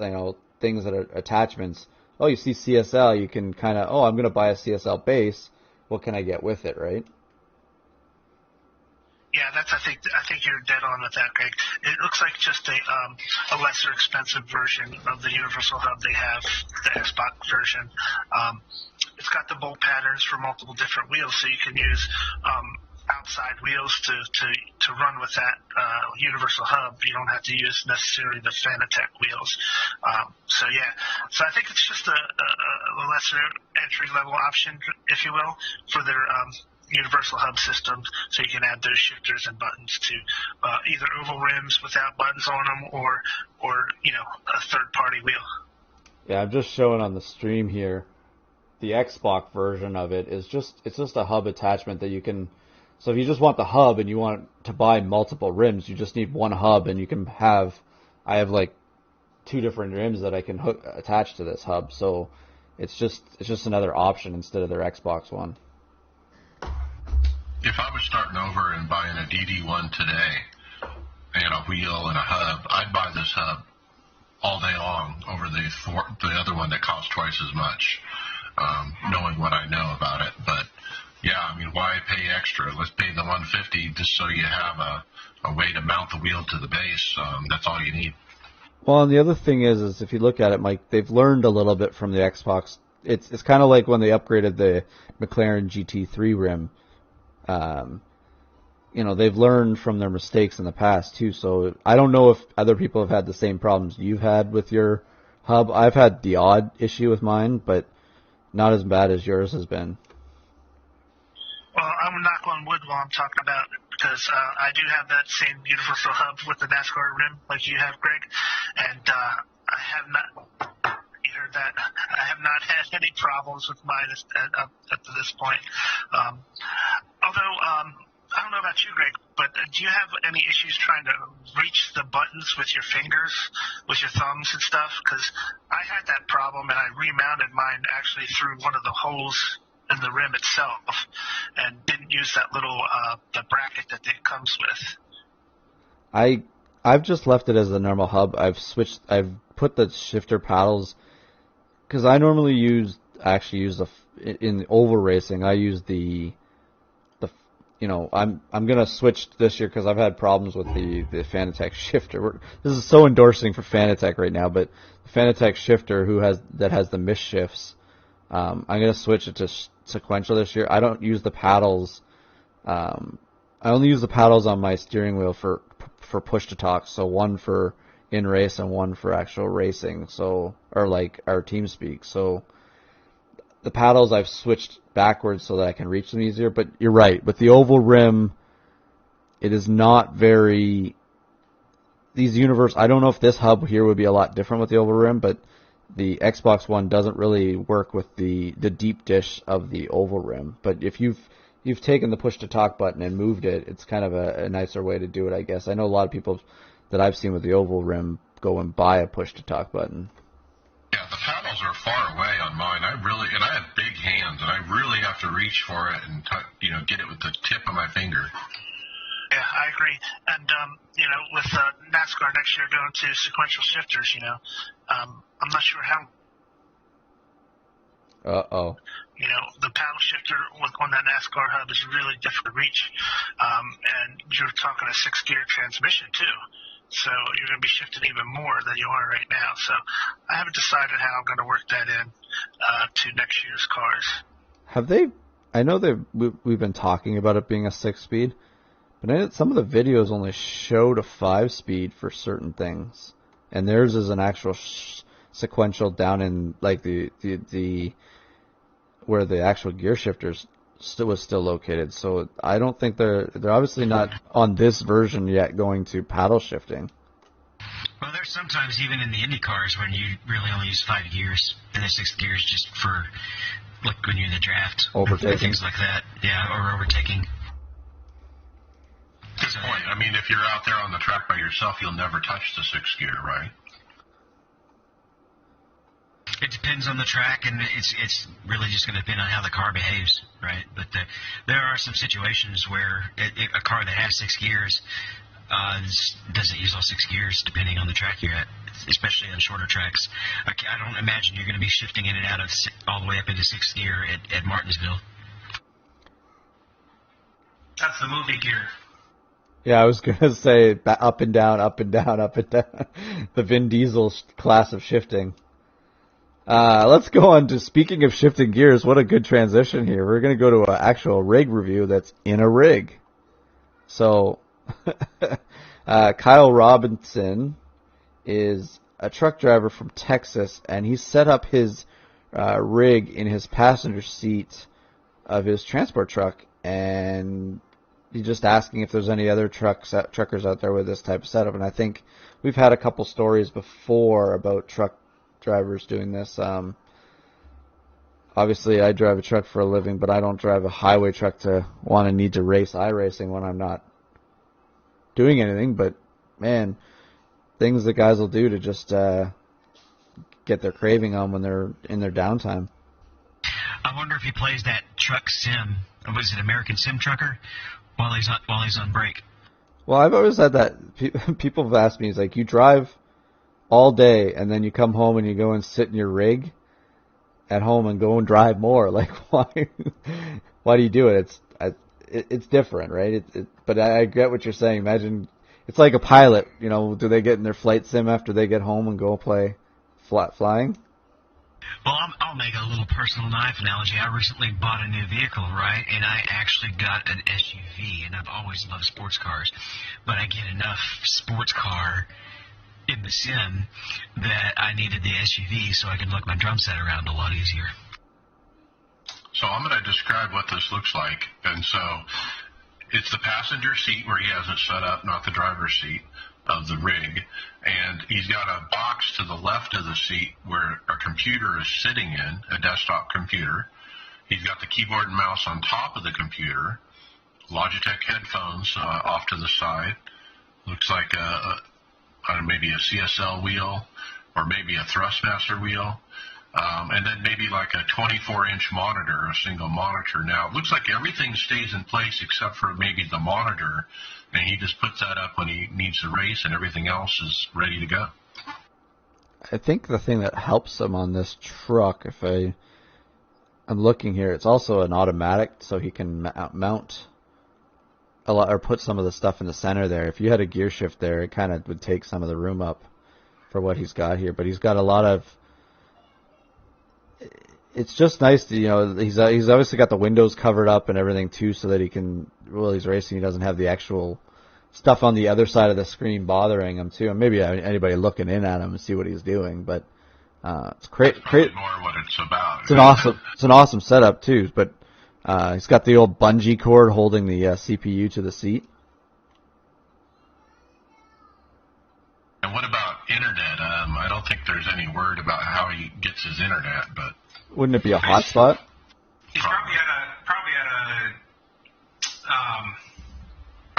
things that are attachments. Oh, you see CSL, you can kind of, I'm going to buy a CSL base. What can I get with it, right? Yeah, I think you're dead on with that, Greg. It looks like just a lesser expensive version of the Universal Hub they have, the Xbox version. It's got the bolt patterns for multiple different wheels, so you can use outside wheels to run with that Universal Hub. You don't have to use necessarily the Fanatec wheels. So I think it's just a lesser entry level option, if you will, for their Universal Hub system, so you can add those shifters and buttons to either oval rims without buttons on them, or a third party wheel. Yeah, I'm just showing on the stream here. The Xbox version of it is just a hub attachment that you can. So if you just want the hub and you want to buy multiple rims, you just need one hub, and you can have. I have like 2 different rims that I can attach to this hub, so it's just another option instead of their Xbox one. If I was starting over and buying a DD1 today and a wheel and a hub, I'd buy this hub all day long over the other one that costs twice as much, knowing what I know about it. But yeah, I mean, why pay extra? Let's pay the $150 just so you have a way to mount the wheel to the base. That's all you need. Well, and the other thing is if you look at it, Mike, they've learned a little bit from the Xbox. It's kind of like when they upgraded the McLaren GT3 rim. They've learned from their mistakes in the past too. So I don't know if other people have had the same problems you've had with your hub. I've had the odd issue with mine, but not as bad as yours has been. Well, I'm going to knock on wood while I'm talking about it, because I do have that same Universal Hub with the NASCAR rim like you have, Greg, and I have not. You heard that? I have not had any problems with mine up to this point. Although, I don't know about you, Greg, but do you have any issues trying to reach the buttons with your fingers, with your thumbs and stuff? Because I had that problem, and I remounted mine actually through one of the holes in the rim itself, and didn't use that little the bracket that it comes with. I've just left it as the normal hub. I've put the shifter paddles, because I normally use in oval racing. I use I'm gonna switch this year because I've had problems with the Fanatec shifter. This is so endorsing for Fanatec right now, but the Fanatec shifter that has the miss shifts. I'm gonna switch it to sequential this year. I don't use the paddles. I only use the paddles on my steering wheel for push to talk. So one for in race and one for actual racing. So, or like our team speak. So the paddles I've switched backwards so that I can reach them easier. But you're right, with the oval rim, it is not very. These I don't know if this hub here would be a lot different with the oval rim, but the Xbox One doesn't really work with the deep dish of the oval rim. But if you've taken the push to talk button and moved it, it's kind of a nicer way to do it, I guess. I know a lot of people that I've seen with the oval rim go and buy a push to talk button. Yeah, the paddles are far away on mine. I have big hands, and I really have to reach for it and get it with the tip of my finger. Yeah, I agree. And, with NASCAR next year going to sequential shifters, I'm not sure how. Uh-oh. The paddle shifter on that NASCAR hub is really difficult to reach. And you're talking a 6-gear transmission, too. So you're going to be shifting even more than you are right now. So I haven't decided how I'm going to work that in to next year's cars. Have they? I know we've been talking about it being a 6-speed, but I know some of the videos only showed a 5-speed for certain things, and theirs is an actual sequential down in like the where the actual gear shifters was still located. So I don't think they're obviously not on this version yet going to paddle shifting. Well, there's sometimes even in the Indy cars when you really only use 5 gears and the 6th gear is just for like when you're in the draft, overtaking, things like that. Yeah, or overtaking. Good point. I mean, if you're out there on the track by yourself, you'll never touch the 6th gear, right? It depends on the track, and it's really just going to depend on how the car behaves, right? But there are some situations where a car that has 6 gears doesn't use all 6 gears, depending on the track you're at, especially on shorter tracks. I don't imagine you're going to be shifting in and out of all the way up into 6th gear at Martinsville. That's the movie gear. Yeah, I was going to say up and down, up and down, up and down. The Vin Diesel class of shifting. Let's go on to, speaking of shifting gears, what a good transition here. We're going to go to an actual rig review that's in a rig. So, Kyle Robinson is a truck driver from Texas, and he set up his rig in his passenger seat of his transport truck, and he's just asking if there's any other truckers out there with this type of setup. And I think we've had a couple stories before about truck drivers doing this. Obviously, I drive a truck for a living, but I don't drive a highway truck to need to race iRacing when I'm not doing anything. But, man, things that guys will do to just get their craving on when they're in their downtime. I wonder if he plays that truck sim. Was it American Sim Trucker? While he's on break. Well, I've always said that. People have asked me, it's like, you drive all day, and then you come home and you go and sit in your rig at home and go and drive more. Like, why? Why do you do it? It's different, right? But I get what you're saying. Imagine it's like a pilot. Do they get in their flight sim after they get home and go play flying? Well, I'll make a little personal knife analogy. I recently bought a new vehicle, right? And I actually got an SUV, and I've always loved sports cars, but I get enough sports car in the sim that I needed the SUV so I could lug my drum set around a lot easier. So I'm going to describe what this looks like. And so it's the passenger seat where he has it set up, not the driver's seat of the rig. And he's got a box to the left of the seat where a computer is sitting in, a desktop computer. He's got the keyboard and mouse on top of the computer, Logitech headphones off to the side. Looks like maybe a CSL wheel or maybe a Thrustmaster wheel. And then maybe like a 24-inch monitor, a single monitor. Now, it looks like everything stays in place except for maybe the monitor, and he just puts that up when he needs to race, and everything else is ready to go. I think the thing that helps him on this truck, if I'm looking here, it's also an automatic, so he can mount a lot, or put some of the stuff in the center there. If you had a gear shift there, it kind of would take some of the room up for what he's got here. But he's got a lot of. It's just nice to, he's obviously got the windows covered up and everything too, so that he can, while he's racing, he doesn't have the actual stuff on the other side of the screen bothering him too, and maybe anybody looking in at him and see what he's doing. But it's great. More what it's about. It's an awesome setup too. But he's got the old bungee cord holding the CPU to the seat. And what about internet? I don't think there's any word about how he gets his internet, but wouldn't it be a hotspot? He's probably at a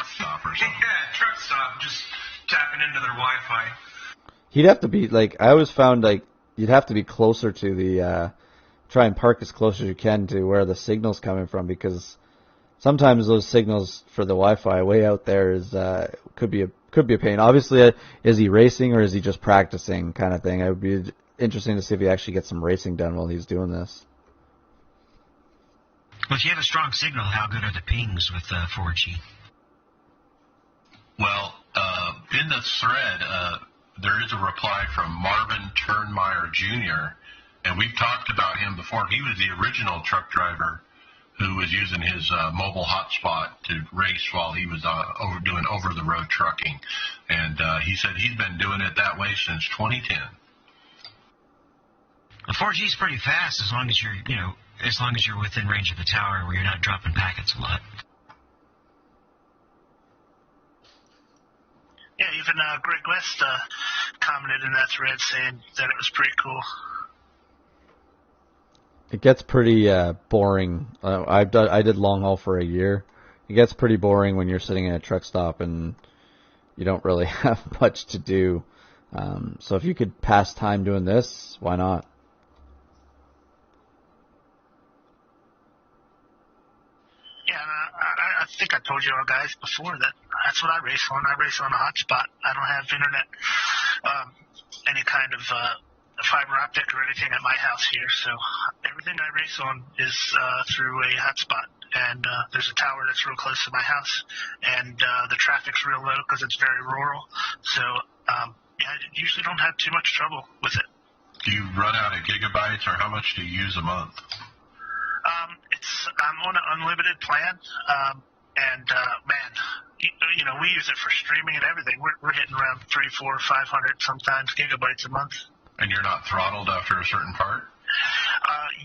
stop or something. yeah, truck stop, just tapping into their Wi-Fi. He'd have to be I always found you'd have to be closer to the try and park as close as you can to where the signal's coming from, because sometimes those signals for the Wi-Fi way out there is could be a pain. Obviously, is he racing or is he just practicing, kind of thing? It would be interesting to see if he actually gets some racing done while he's doing this. Well, if you have a strong signal, how good are the pings with 4G? Well, in the thread, there is a reply from Marvin Turnmeyer Jr., and we've talked about him before. He was the original truck driver who was using his mobile hotspot to race while he was doing over-the-road trucking. And he said he's been doing it that way since 2010. Well, 4G is pretty fast as long as you're within range of the tower where you're not dropping packets a lot. Yeah, even Greg West commented in that thread saying that it was pretty cool. It gets pretty boring. I did long haul for a year. It gets pretty boring when you're sitting in a truck stop and you don't really have much to do. So if you could pass time doing this, why not? Yeah, I think I told you all guys before that that's what I race on. I race on a hotspot. I don't have internet, any kind of fiber optic or anything at my house here. So everything I race on is through a hotspot. And there's a tower that's real close to my house. And the traffic's real low because it's very rural. So, yeah, I usually don't have too much trouble with it. Do you run out of gigabytes, or how much do you use a month? I'm on an unlimited plan, and man, we use it for streaming and everything. We're hitting around 300, 400, 500 sometimes gigabytes a month. And you're not throttled after a certain part?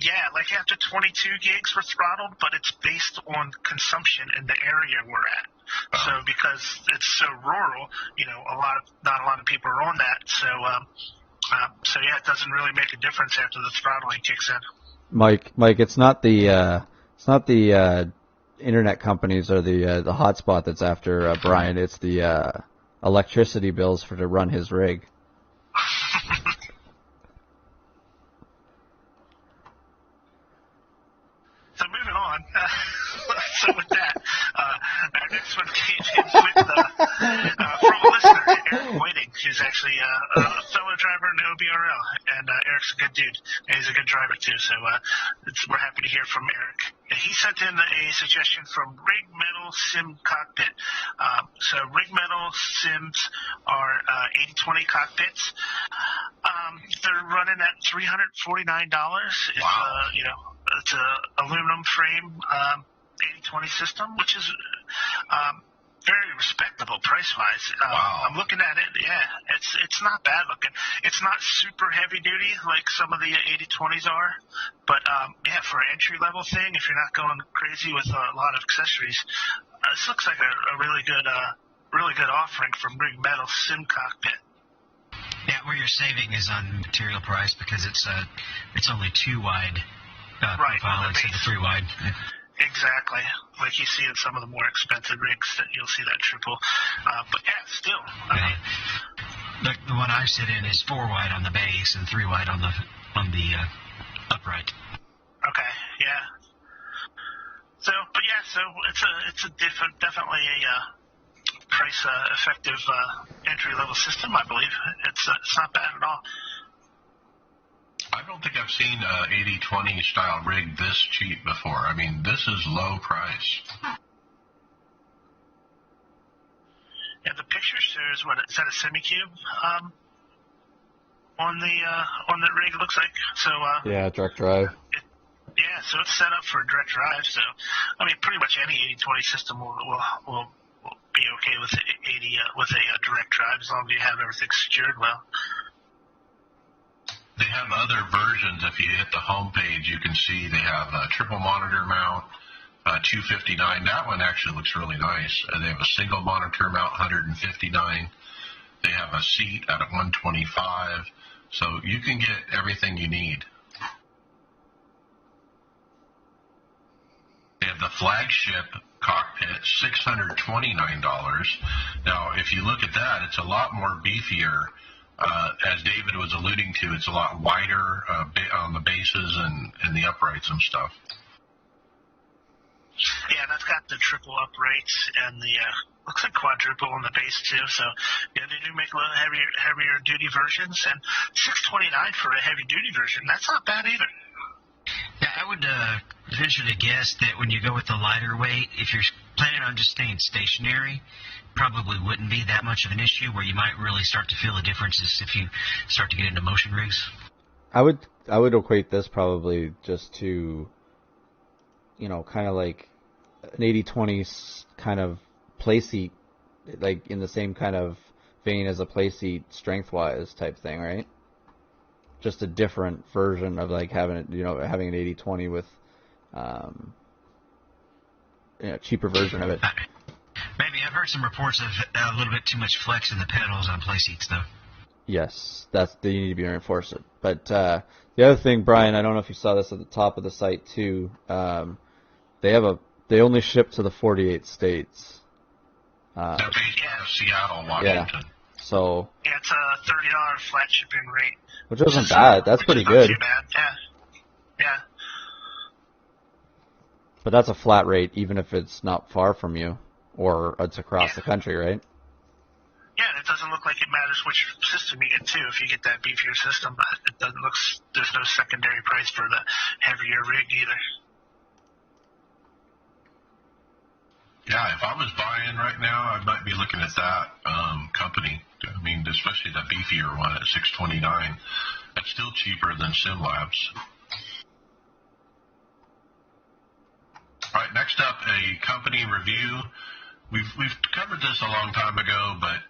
Yeah, like after 22 gigs we're throttled, but it's based on consumption in the area we're at. So because it's so rural, not a lot of people are on that. So yeah, it doesn't really make a difference after the throttling kicks in. Mike, it's not the internet companies or the hotspot that's after Brian. It's the electricity bills to run his rig. So moving on. So with that, our next one came in with from a listener, Eric Whiting, who's actually a fellow driver in the OBRL, and Eric's a good dude, and he's a good driver too. So we're happy to hear from Eric. He sent in a suggestion from Rig Metal Sim Cockpit. So Rig Metal Sims are 80/20 cockpits. They're running at $349. It's Wow. It's a aluminum frame 80/20 system, which is very respectable price-wise. Wow. I'm looking at it. Yeah, it's not bad looking. It's not super heavy duty like some of the 80/20s are, but yeah, for an entry-level thing, if you're not going crazy with a lot of accessories, this looks like a really good offering from Rig Metal Sim Cockpit. Yeah, where you're saving is on material price because it's only 2 wide profile instead of 3 wide. Yeah. Exactly, like you see in some of the more expensive rigs that you'll see that triple. But yeah, still. The one I sit in is 4 wide on the base and 3 wide on the upright. Okay, yeah. So it's definitely a price effective entry level system. I believe it's not bad at all. I don't think I've seen a 80/20 style rig this cheap before. I mean, this is low price. Yeah, the picture shows is that a semi-cube on the rig? It looks like so. Yeah, direct drive. So it's set up for direct drive. So I mean, pretty much any 80/20 system will be okay with a direct drive as long as you have everything secured well. They have other versions. If you hit the home page, you can see they have a triple monitor mount, $259. That one actually looks really nice. They have a single monitor mount, $159. They have a seat at $125. So you can get everything you need. They have the flagship cockpit, $629. Now, if you look at that, it's a lot more beefier. As David was alluding to, it's a lot wider on the bases and the uprights and stuff. Yeah, that's got the triple uprights and the looks like quadruple on the base too. So yeah, they do make a little heavier duty versions, and $629 for a heavy duty version. That's not bad either. Yeah, I would venture to guess that when you go with the lighter weight, if you're planning on just staying stationary, probably wouldn't be that much of an issue. Where you might really start to feel the differences if you start to get into motion rigs. I would equate this probably just to, kind of like an 80-20 kind of play seat, like in the same kind of vein as a play seat strength-wise type thing, right? Just a different version of like having an 80-20 with, cheaper version of it. Maybe I've heard some reports of a little bit too much flex in the pedals on play seats, though. Yes, they need to be reinforced. But the other thing, Brian, I don't know if you saw this at the top of the site too. They only ship to the 48 states. They're based out of Seattle, Washington. Yeah. So. Yeah, it's a $30 flat shipping rate. Which isn't bad. That's pretty good. Not too bad. Yeah. But that's a flat rate, even if it's not far from you, or it's across the country, right? Yeah, and it doesn't look like it matters which system you get too. If you get that beefier system, it doesn't look. There's no secondary price for the heavier rig either. Yeah, if I was buying right now, I might be looking at that company. I mean, especially the beefier one at $629. That's still cheaper than SimLabs. All right, next up, a company review. We've covered this a long time ago, but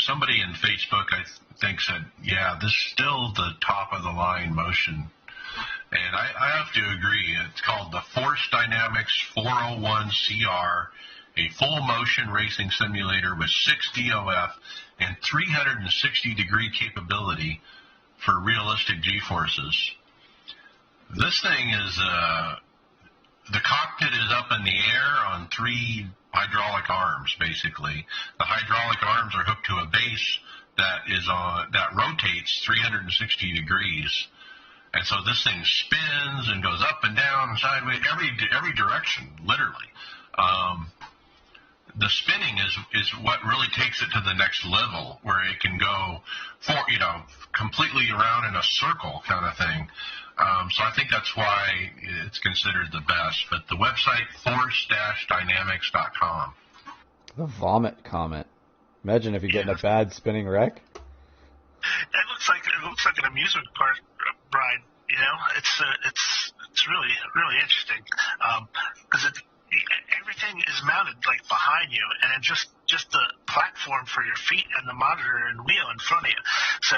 somebody in Facebook, I think, said, yeah, this is still the top of the line motion. And I have to agree. It's called the Force Dynamics 401CR, a full motion racing simulator with 6 DOF and 360-degree capability for realistic G-forces. This thing is, the cockpit is up in the air on 3 hydraulic arms, basically. The hydraulic arms are hooked to a base that rotates 360 degrees. And so this thing spins and goes up and down and sideways, every direction, literally. The spinning is what really takes it to the next level, where it can go completely around in a circle kind of thing. So I think that's why it's considered the best. But the website, force-dynamics.com. The vomit comment. Imagine if you get in a bad spinning wreck. It looks like an amusement park ride. It's really interesting because everything is mounted like behind you, and then just the platform for your feet and the monitor and wheel in front of you. So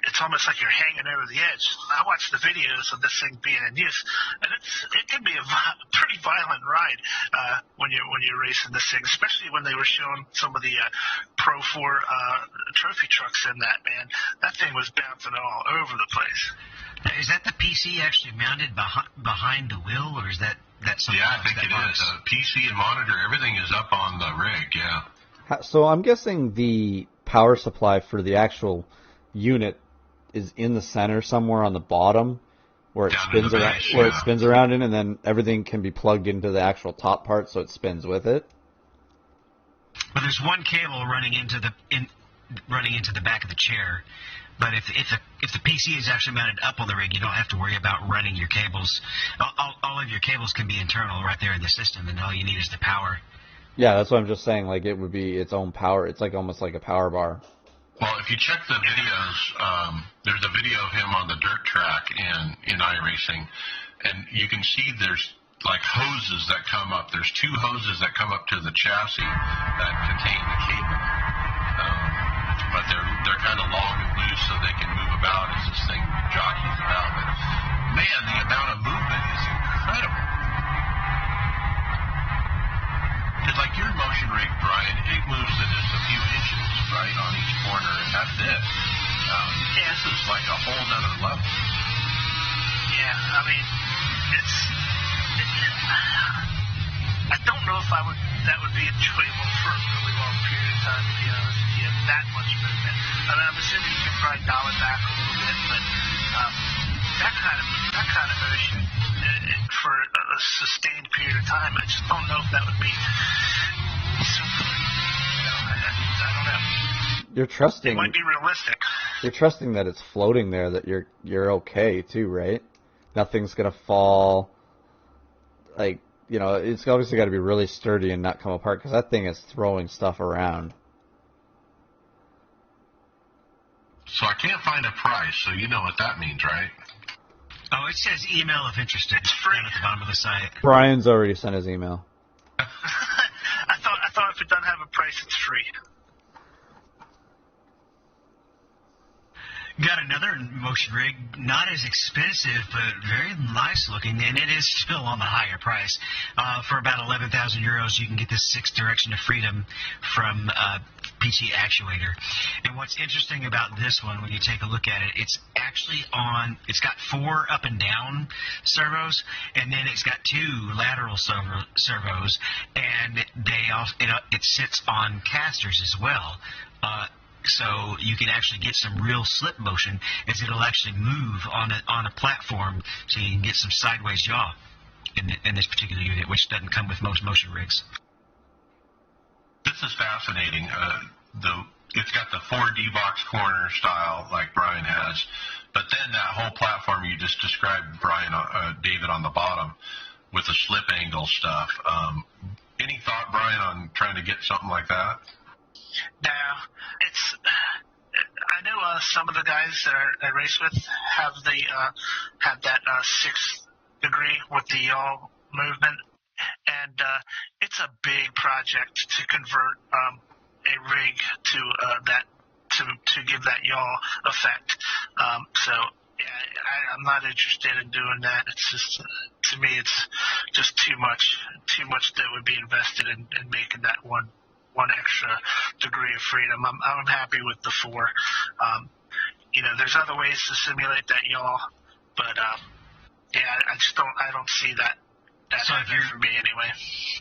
it's almost like you're hanging over the edge. I watched the videos of this thing being in use, and it can be a pretty violent ride when you're racing this thing, especially when they were showing some of the Pro 4 trophy trucks in that. Man, that thing was bouncing all over the place. Now, is that the PC actually mounted behind the wheel, or is that something else? Yeah, I think it is. PC and monitor, everything is up on the rig, yeah. So I'm guessing the power supply for the actual unit is in the center somewhere on the bottom, where it spins around, it spins around in, and then everything can be plugged into the actual top part, so it spins with it. But there's one cable running into the back of the chair. But if the PC is actually mounted up on the rig, you don't have to worry about running your cables. All of your cables can be internal right there in the system, and all you need is the power. Yeah, that's what I'm just saying. Like, it would be its own power. It's like almost like a power bar. Well, if you check the videos, there's a video of him on the dirt track in iRacing, and you can see there's like hoses that come up. There's 2 hoses that come up to the chassis that contain the cable. But they're kind of long and loose, so they can move about as this thing jockeys about. But man, the amount of movement is incredible. It's like your motion rig, Brian, it moves at just a few inches, right, on each corner, and that's it. This is like a whole nother level. Yeah, I mean, I don't know if that would be enjoyable for a really long period of time, to be honest with you, that much movement. I mean, I'm assuming you can probably dial it back a little bit, but that kind of motion for a sustained period of time, I just don't you're trusting. It might be realistic. You're trusting that it's floating there, that you're okay too, right? Nothing's gonna fall. Like, you know, it's obviously got to be really sturdy and not come apart because that thing is throwing stuff around. So I can't find a price, so you know what that means, right? Oh, it says email if interested. It's free at the bottom of the site. Brian's already sent his email. I thought if it doesn't have a price, it's free. Got another motion rig, not as expensive, but very nice looking, and it is still on the higher price. For about 11,000 euros, you can get this 6th Direction of Freedom from PT Actuator. And what's interesting about this one, when you take a look at it, it's actually it's got 4 up and down servos, and then it's got 2 lateral servos, and it sits on casters as well. So you can actually get some real slip motion as it'll actually move on a platform, so you can get some sideways yaw in this particular unit, which doesn't come with most motion rigs. This is fascinating. It's got the 4D box corner style like Brian has, but then that whole platform you just described, David, on the bottom with the slip angle stuff. Any thought, Brian, on trying to get something like that? No, I know some of the guys that I race with have that 6th degree with the yaw movement, and it's a big project to convert a rig to to give that yaw effect. So yeah, I'm not interested in doing that. It's just to me, it's just too much that would be invested in making that one extra degree of freedom. I'm happy with the 4. There's other ways to simulate that yaw, but I don't see that so for me anyway.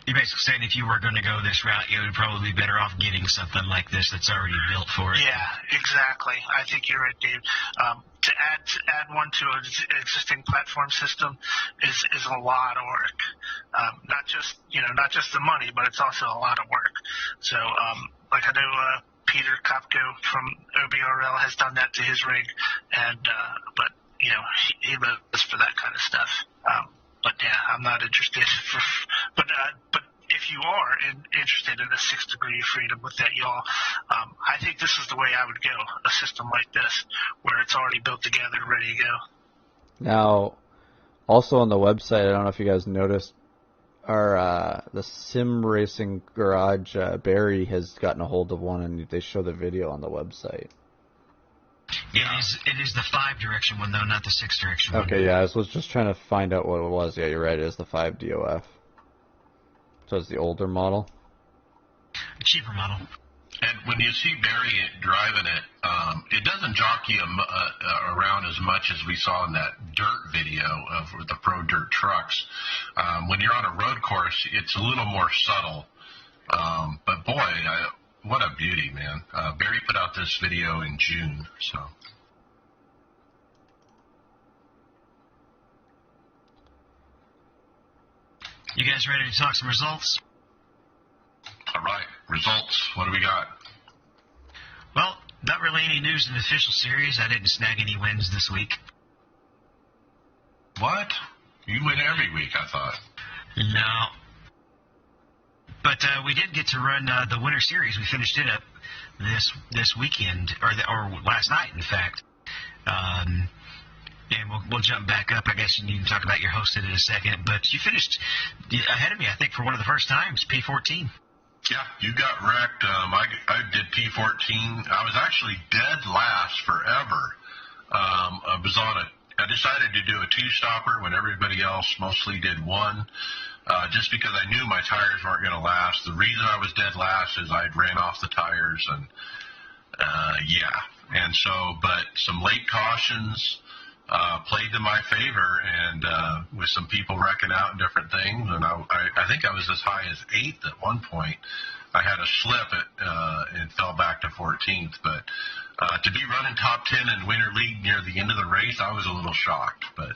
You're basically saying if you were going to go this route, you would probably be better off getting something like this that's already built for it. Yeah, exactly. I think you're right, Dave. To add one to an existing platform system is a lot of work. Not just the money, but it's also a lot of work. So, like I know Peter Kopko from OBRL has done that to his rig, and but he lives for that kind of stuff. But yeah, I'm not interested. But if you are interested in a 6th degree of freedom with that yaw, I think this is the way I would go. A system like this, where it's already built together, ready to go. Now, also on the website, I don't know if you guys noticed, the sim racing garage, Barry has gotten a hold of one, and they show the video on the website. Yeah. It is the 5 direction one, though, not the 6 direction one. Okay, yeah, I was just trying to find out what it was. Yeah, you're right, it is the 5 DOF. So it's the older model? A cheaper model. And when you see Barry driving it, it doesn't jockey around as much as we saw in that dirt video of the Pro Dirt trucks. When you're on a road course, it's a little more subtle. But boy, what a beauty, man. Barry put out this video in June, so. You guys ready to talk some results? All right, results. What do we got? Well, not really any news in the official series. I didn't snag any wins this week. What? You win every week, I thought. No. But we did get to run the Winter Series. We finished it up this weekend, or last night, in fact. And we'll jump back up. I guess you can talk about your hosted in a second. But you finished ahead of me, I think, for one of the first times, P14. Yeah, you got wrecked. I did P14. I was actually dead last forever. I decided to do a 2-stopper when everybody else mostly did 1, just because I knew my tires weren't going to last. The reason I was dead last is I'd ran off the tires, and and so, but some late cautions played to my favor, and with some people wrecking out and different things, and I think I was as high as 8th at one point. I had a slip and fell back to 14th, but to be running top 10 in Winter League near the end of the race, I was a little shocked. But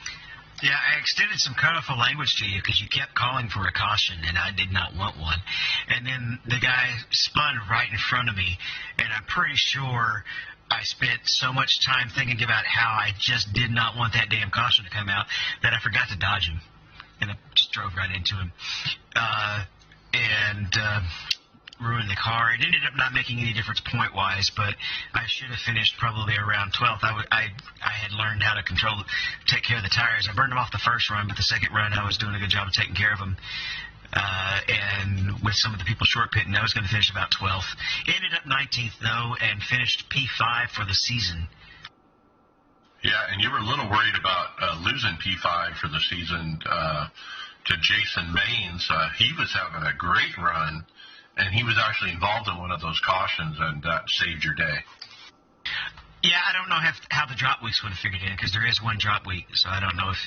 Yeah, I extended some colorful language to you because you kept calling for a caution, and I did not want one. And then the guy spun right in front of me, and I'm pretty sure I spent so much time thinking about how I just did not want that damn caution to come out that I forgot to dodge him. And I just drove right into him. And ruined the car. It ended up not making any difference point-wise, but I should have finished probably around 12th. I had learned how to take care of the tires. I burned them off the first run, but the second run I was doing a good job of taking care of them. And with some of the people short pitting, I was going to finish about 12th. Ended up 19th, though, and finished P5 for the season. Yeah, and you were a little worried about losing P5 for the season to Jason Maines. He was having a great run, and he was actually involved in one of those cautions, and that saved your day. Yeah, I don't know how the drop weeks would have figured in, because there is one drop week, so I don't know if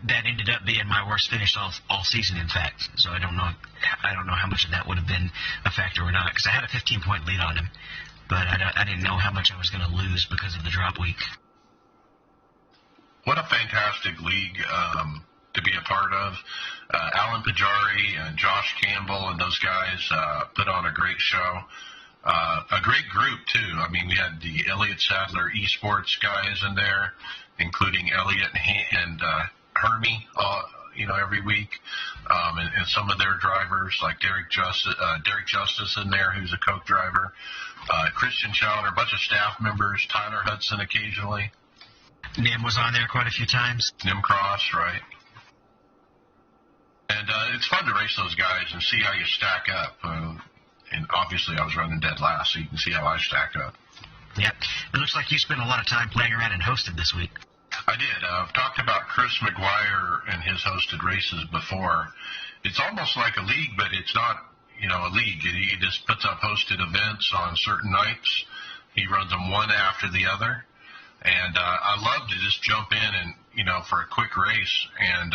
that ended up being my worst finish all season, in fact. So I don't know how much of that would have been a factor or not, because I had a 15-point lead on him, but I didn't know how much I was going to lose because of the drop week. What a fantastic league to be a part of. Alan Pajari and Josh Campbell and those guys put on a great show. A great group, too. I mean, we had the Elliott Sadler esports guys in there, including Elliott and Hermie, every week. And some of their drivers, like Derek Justice in there, who's a Coke driver. Christian Chowder, a bunch of staff members, Tyler Hudson occasionally. Nim was on there quite a few times. Nim Cross, right. And it's fun to race those guys and see how you stack up. And obviously I was running dead last, so you can see how I stacked up. Yep. It looks like you spent a lot of time playing around and hosted this week. I did. I've talked about Chris McGuire and his hosted races before. It's almost like a league, but it's not, a league. He just puts up hosted events on certain nights. He runs them one after the other. And I love to just jump in and, for a quick race. And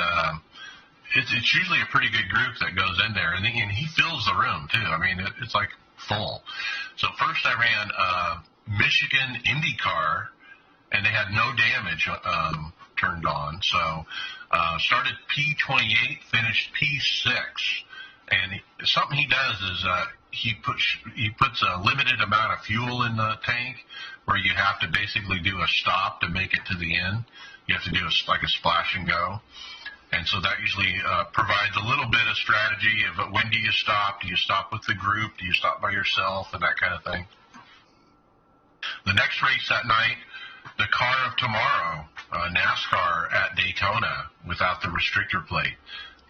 it's usually a pretty good group that goes in there. And he fills the room, too. I mean, it's like full. So first I ran Michigan IndyCar, and they had no damage turned on. So started P28, finished P6. And something he does is he puts a limited amount of fuel in the tank, where you have to basically do a stop to make it to the end. You have to do a splash and go. And so that usually provides a little bit of strategy of when do you stop? Do you stop with the group? Do you stop by yourself? And that kind of thing. The next race that night, the Car of Tomorrow, NASCAR at Daytona without the restrictor plate.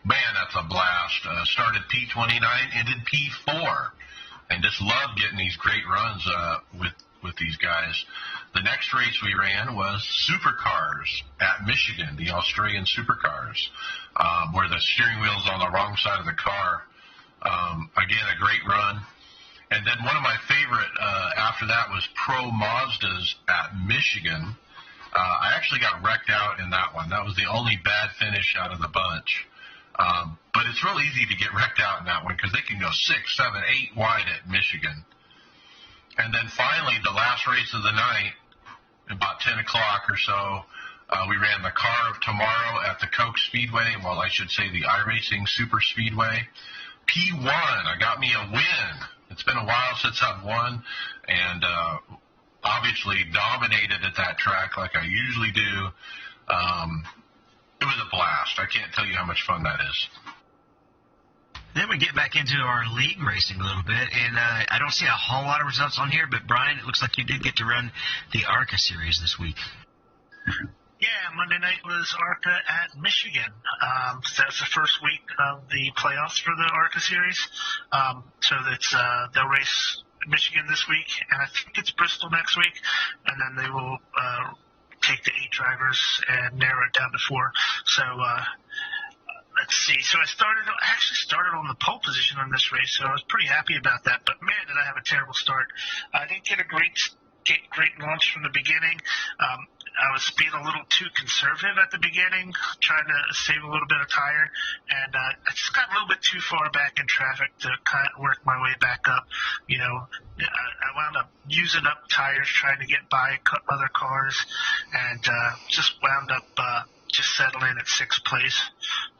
Man, that's a blast. Started P29, ended P4. And just loved getting these great runs with these guys. The next race we ran was Supercars at Michigan, the Australian Supercars, where the steering wheel's on the wrong side of the car. Again, a great run. And then one of my favorite after that was Pro Mazdas at Michigan. I actually got wrecked out in that one. That was the only bad finish out of the bunch. But it's real easy to get wrecked out in that one because they can go 6, 7, 8 wide at Michigan. And then finally, the last race of the night, about 10 o'clock or so, we ran the Car of Tomorrow at the Coke Speedway. Well, I should say the iRacing Super Speedway. P1, I got me a win. It's been a while since I've won, and obviously dominated at that track like I usually do. It was a blast. I can't tell you how much fun that is. Then we get back into our league racing a little bit, and I don't see a whole lot of results on here, but Brian, it looks like you did get to run the ARCA series this week. Yeah, Monday night was ARCA at Michigan. So that's the first week of the playoffs for the ARCA series. So that's they'll race Michigan this week, and I think it's Bristol next week, and then they will take the 8 drivers and narrow it down to 4. So let's see. So I actually started on the pole position on this race, so I was pretty happy about that. But man, did I have a terrible start. I didn't get a great launch from the beginning. I was being a little too conservative at the beginning, trying to save a little bit of tire, and I just got a little bit too far back in traffic to kind of work my way back up. I wound up using up tires trying to get by other cars, and just wound up just settle in at 6th place.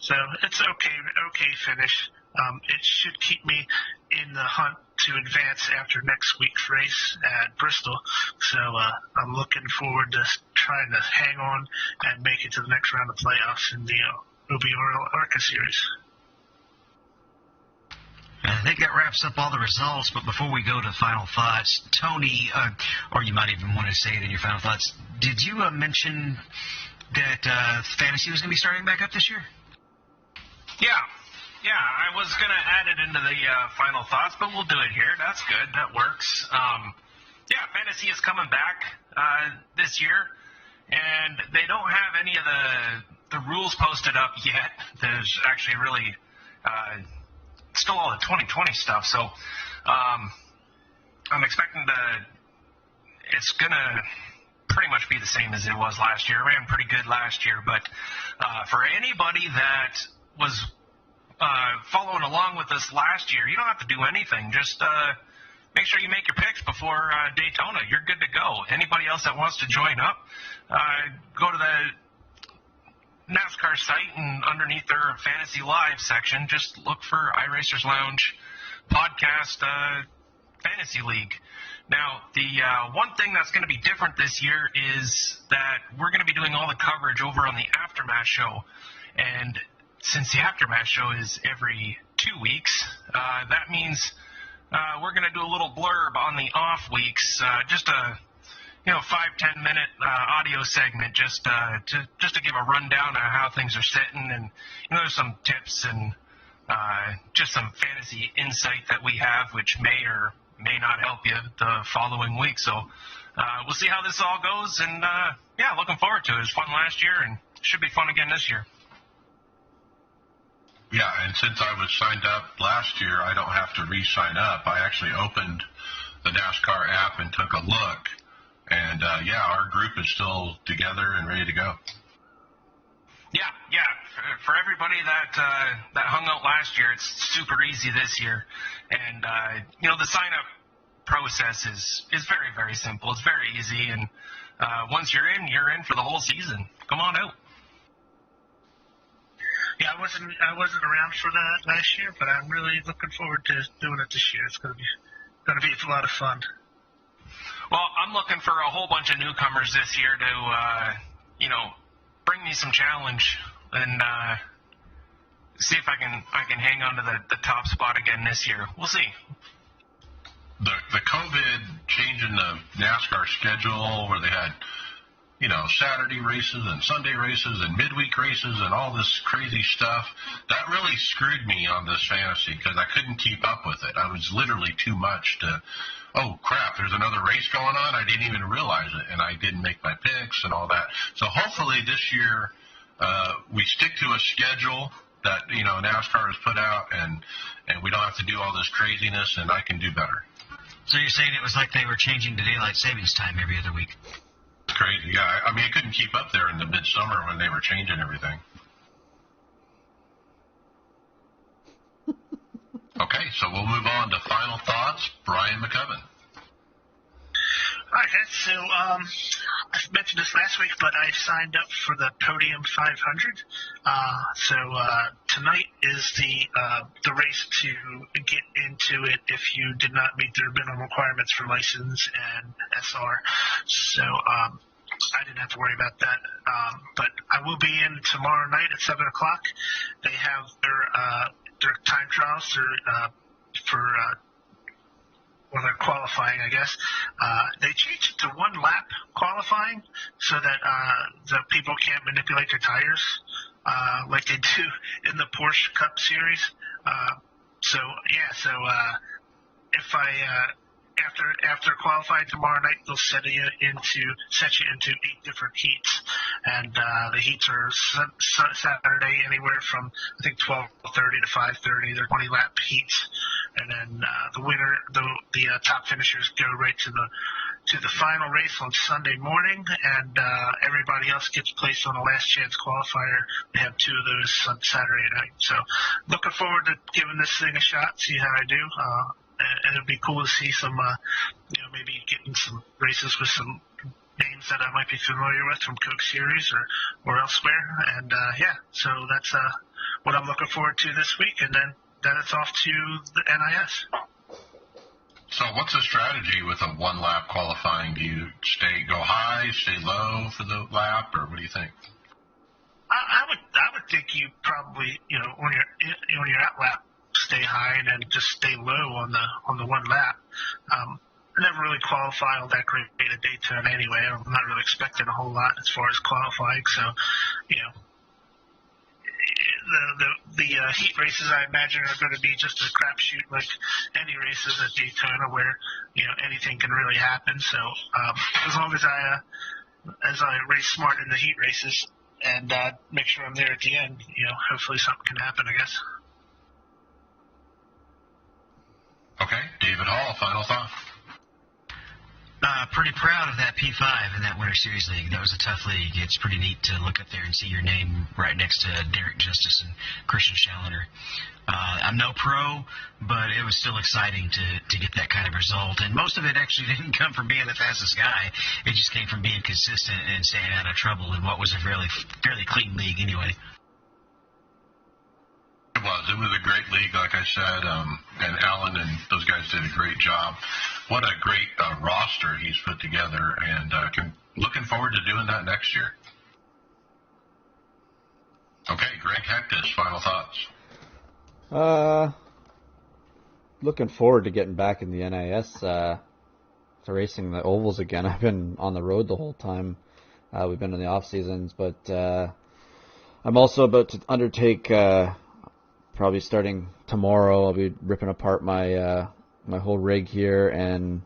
So it's okay finish. It should keep me in the hunt to advance after next week's race at Bristol. So I'm looking forward to trying to hang on and make it to the next round of playoffs in the OBR ARCA series. I think that wraps up all the results, but before we go to final thoughts, Tony, or you might even want to say it in your final thoughts, did you mention that fantasy was going to be starting back up this year? Yeah, I was going to add it into the final thoughts, but we'll do it here. That's good. That works. Fantasy is coming back this year, and they don't have any of the rules posted up yet. There's actually really still all the 2020 stuff, so I'm expecting it's going to pretty much be the same as it was last year. It ran pretty good last year, but for anybody that was following along with us last year, you don't have to do anything. Just make sure you make your picks before Daytona. You're good to go. Anybody else that wants to join up, go to the NASCAR site, and underneath their Fantasy Live section, just look for iRacers Lounge Podcast Fantasy League. Now, the one thing that's going to be different this year is that we're going to be doing all the coverage over on the Aftermath show. And since the Aftermath show is every 2 weeks, that means we're going to do a little blurb on the off weeks, just a 5-10 minute audio segment, just to give a rundown of how things are sitting, and there's some tips and just some fantasy insight that we have, which may or may not help you the following week. So we'll see how this all goes, and looking forward to it. It was fun last year, and should be fun again this year. Yeah, and since I was signed up last year, I don't have to re-sign up. I actually opened the NASCAR app and took a look, and our group is still together and ready to go. Yeah. For everybody that hung out last year, it's super easy this year, and the sign-up process is very, very simple. It's very easy, and once you're in for the whole season. Come on out. Yeah, I wasn't around for that last year, but I'm really looking forward to doing it this year. It's going to be a lot of fun. Well, I'm looking for a whole bunch of newcomers this year to bring me some challenge and see if I can hang on to the top spot again this year. We'll see. The COVID changing the NASCAR schedule, where they had Saturday races and Sunday races and midweek races and all this crazy stuff, that really screwed me on this fantasy because I couldn't keep up with it. I was literally too much to, oh crap, there's another race going on. I didn't even realize it, and I didn't make my picks and all that. So hopefully this year we stick to a schedule that NASCAR has put out, and we don't have to do all this craziness, and I can do better. So you're saying it was like they were changing to daylight savings time every other week? Crazy, yeah. I mean, I couldn't keep up there in the midsummer when they were changing everything. Okay, so we'll move on to final thoughts. Brian McCubbin. All right, guys. So I mentioned this last week, but I signed up for the Podium 500. So tonight is the race to get into it if you did not meet their minimum requirements for license and SR. So I didn't have to worry about that. But I will be in tomorrow night at 7 o'clock. They have their time trials for they're qualifying, I guess. They changed it to one lap qualifying so that the people can't manipulate their tires like they do in the Porsche Cup Series. So if after qualifying tomorrow night, they'll set you into 8 different heats, and the heats are Saturday anywhere from I think 12:30 to 5:30. They're 20-lap heats, and then the winner, the top finishers go right to the final race on Sunday morning, and everybody else gets placed on a last chance qualifier. They have 2 of those on Saturday night. So looking forward to giving this thing a shot, see how I do. And it'd be cool to see some, maybe getting some races with some, names that I might be familiar with from Coke Series or elsewhere. And so that's what I'm looking forward to this week. And then it's off to the NIS. So what's the strategy with a one-lap qualifying? Do you go high, stay low for the lap, or what do you think? I would think you probably, when you're at lap, stay high and then just stay low on the one lap. I never really qualify all that great at Daytona anyway. I'm not really expecting a whole lot as far as qualifying. So, the heat races I imagine are going to be just a crapshoot like any races at Daytona where anything can really happen. So as long as I race smart in the heat races and make sure I'm there at the end, hopefully something can happen, I guess. Okay, David Hall, final thought. Pretty proud of that P5 in that Winter Series League. That was a tough league. It's pretty neat to look up there and see your name right next to Derek Justice and Christian Schallender. I'm no pro, but it was still exciting to get that kind of result. And most of it actually didn't come from being the fastest guy. It just came from being consistent and staying out of trouble in what was a fairly clean league anyway. It was a great league, like I said, and Alan and those guys did a great job. What a great roster he's put together, and looking forward to doing that next year. Okay, Greg Hectus, final thoughts. Looking forward to getting back in the NIS to racing the ovals again. I've been on the road the whole time. We've been in the off seasons, but I'm also about to undertake. Probably starting tomorrow, I'll be ripping apart my my whole rig here and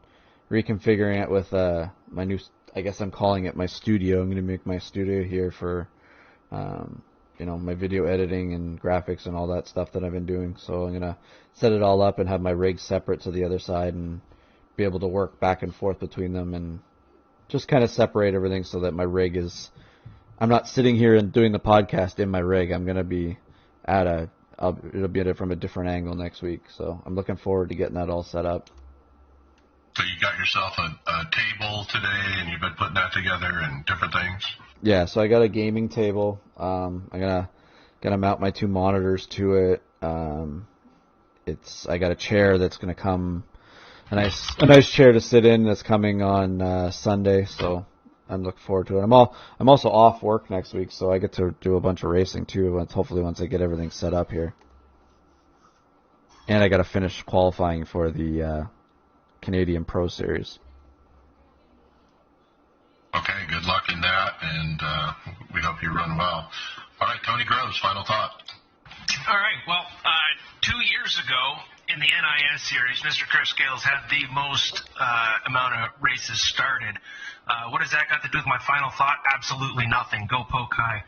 reconfiguring it with my new. I guess I'm calling it my studio. I'm going to make my studio here for my video editing and graphics and all that stuff that I've been doing. So I'm going to set it all up and have my rig separate to the other side and be able to work back and forth between them and just kind of separate everything so that my rig is. I'm not sitting here and doing the podcast in my rig. I'm going to be it'll be from a different angle next week, so I'm looking forward to getting that all set up. So you got yourself a table today, and you've been putting that together and different things? Yeah, so I got a gaming table. I'm gonna mount my 2 monitors to it. I got a chair that's gonna come, a nice chair to sit in that's coming on Sunday, so I'm looking forward to it. I'm also off work next week, so I get to do a bunch of racing too. Hopefully, once I get everything set up here, and I got to finish qualifying for the Canadian Pro Series. Okay, good luck in that, and we hope you run well. All right, Tony Groves, final thought. All right. Well, 2 years ago in the NIS series, Mr. Chris Scales had the most amount of races started. What has that got to do with my final thought? Absolutely nothing. Go Poke High.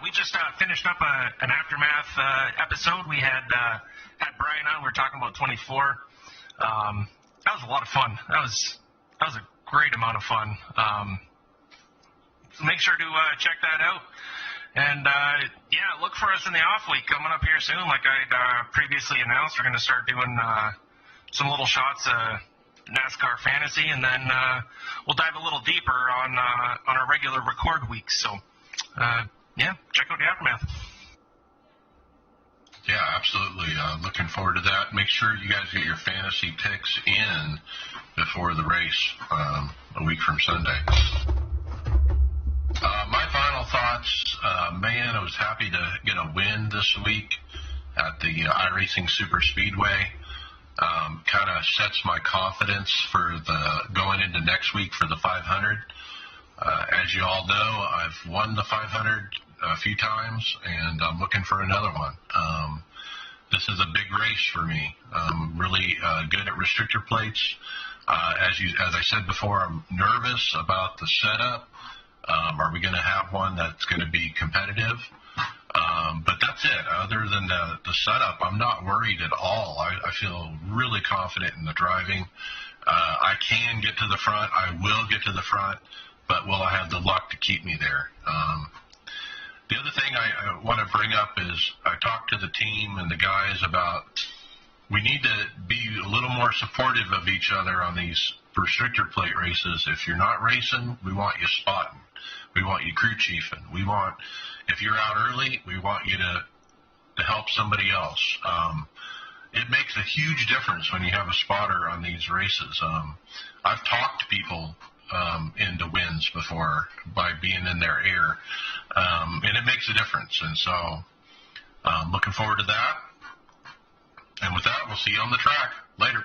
We just finished up an Aftermath episode. We had Brian on. We were talking about 24. That was a lot of fun. That was a great amount of fun. So make sure to check that out. And, look for us in the off week coming up here soon. Like I previously announced, we're going to start doing some little shots of NASCAR fantasy, and then we'll dive a little deeper on our regular record weeks. So, check out the Aftermath. Yeah, absolutely. Looking forward to that. Make sure you guys get your fantasy picks in before the race a week from Sunday. My final thoughts, I was happy to get a win this week at the iRacing Super Speedway. Kind of sets my confidence for going into next week for the 500. As you all know, I've won the 500 a few times, and I'm looking for another one. This is a big race for me. I'm really good at restrictor plates. As I said before, I'm nervous about the setup. Are we going to have one that's going to be competitive? But that's it. Other than the setup, I'm not worried at all. I feel really confident in the driving. I can get to the front. I will get to the front, but will I have the luck to keep me there? The other thing I want to bring up is I talked to the team and the guys about we need to be a little more supportive of each other on these restrictor plate races. If you're not racing, we want you spotting. We want you crew chiefing. If you're out early, we want you to help somebody else. It makes a huge difference when you have a spotter on these races. I've talked people into wins before by being in their ear, and it makes a difference. And so looking forward to that. And with that, we'll see you on the track. Later.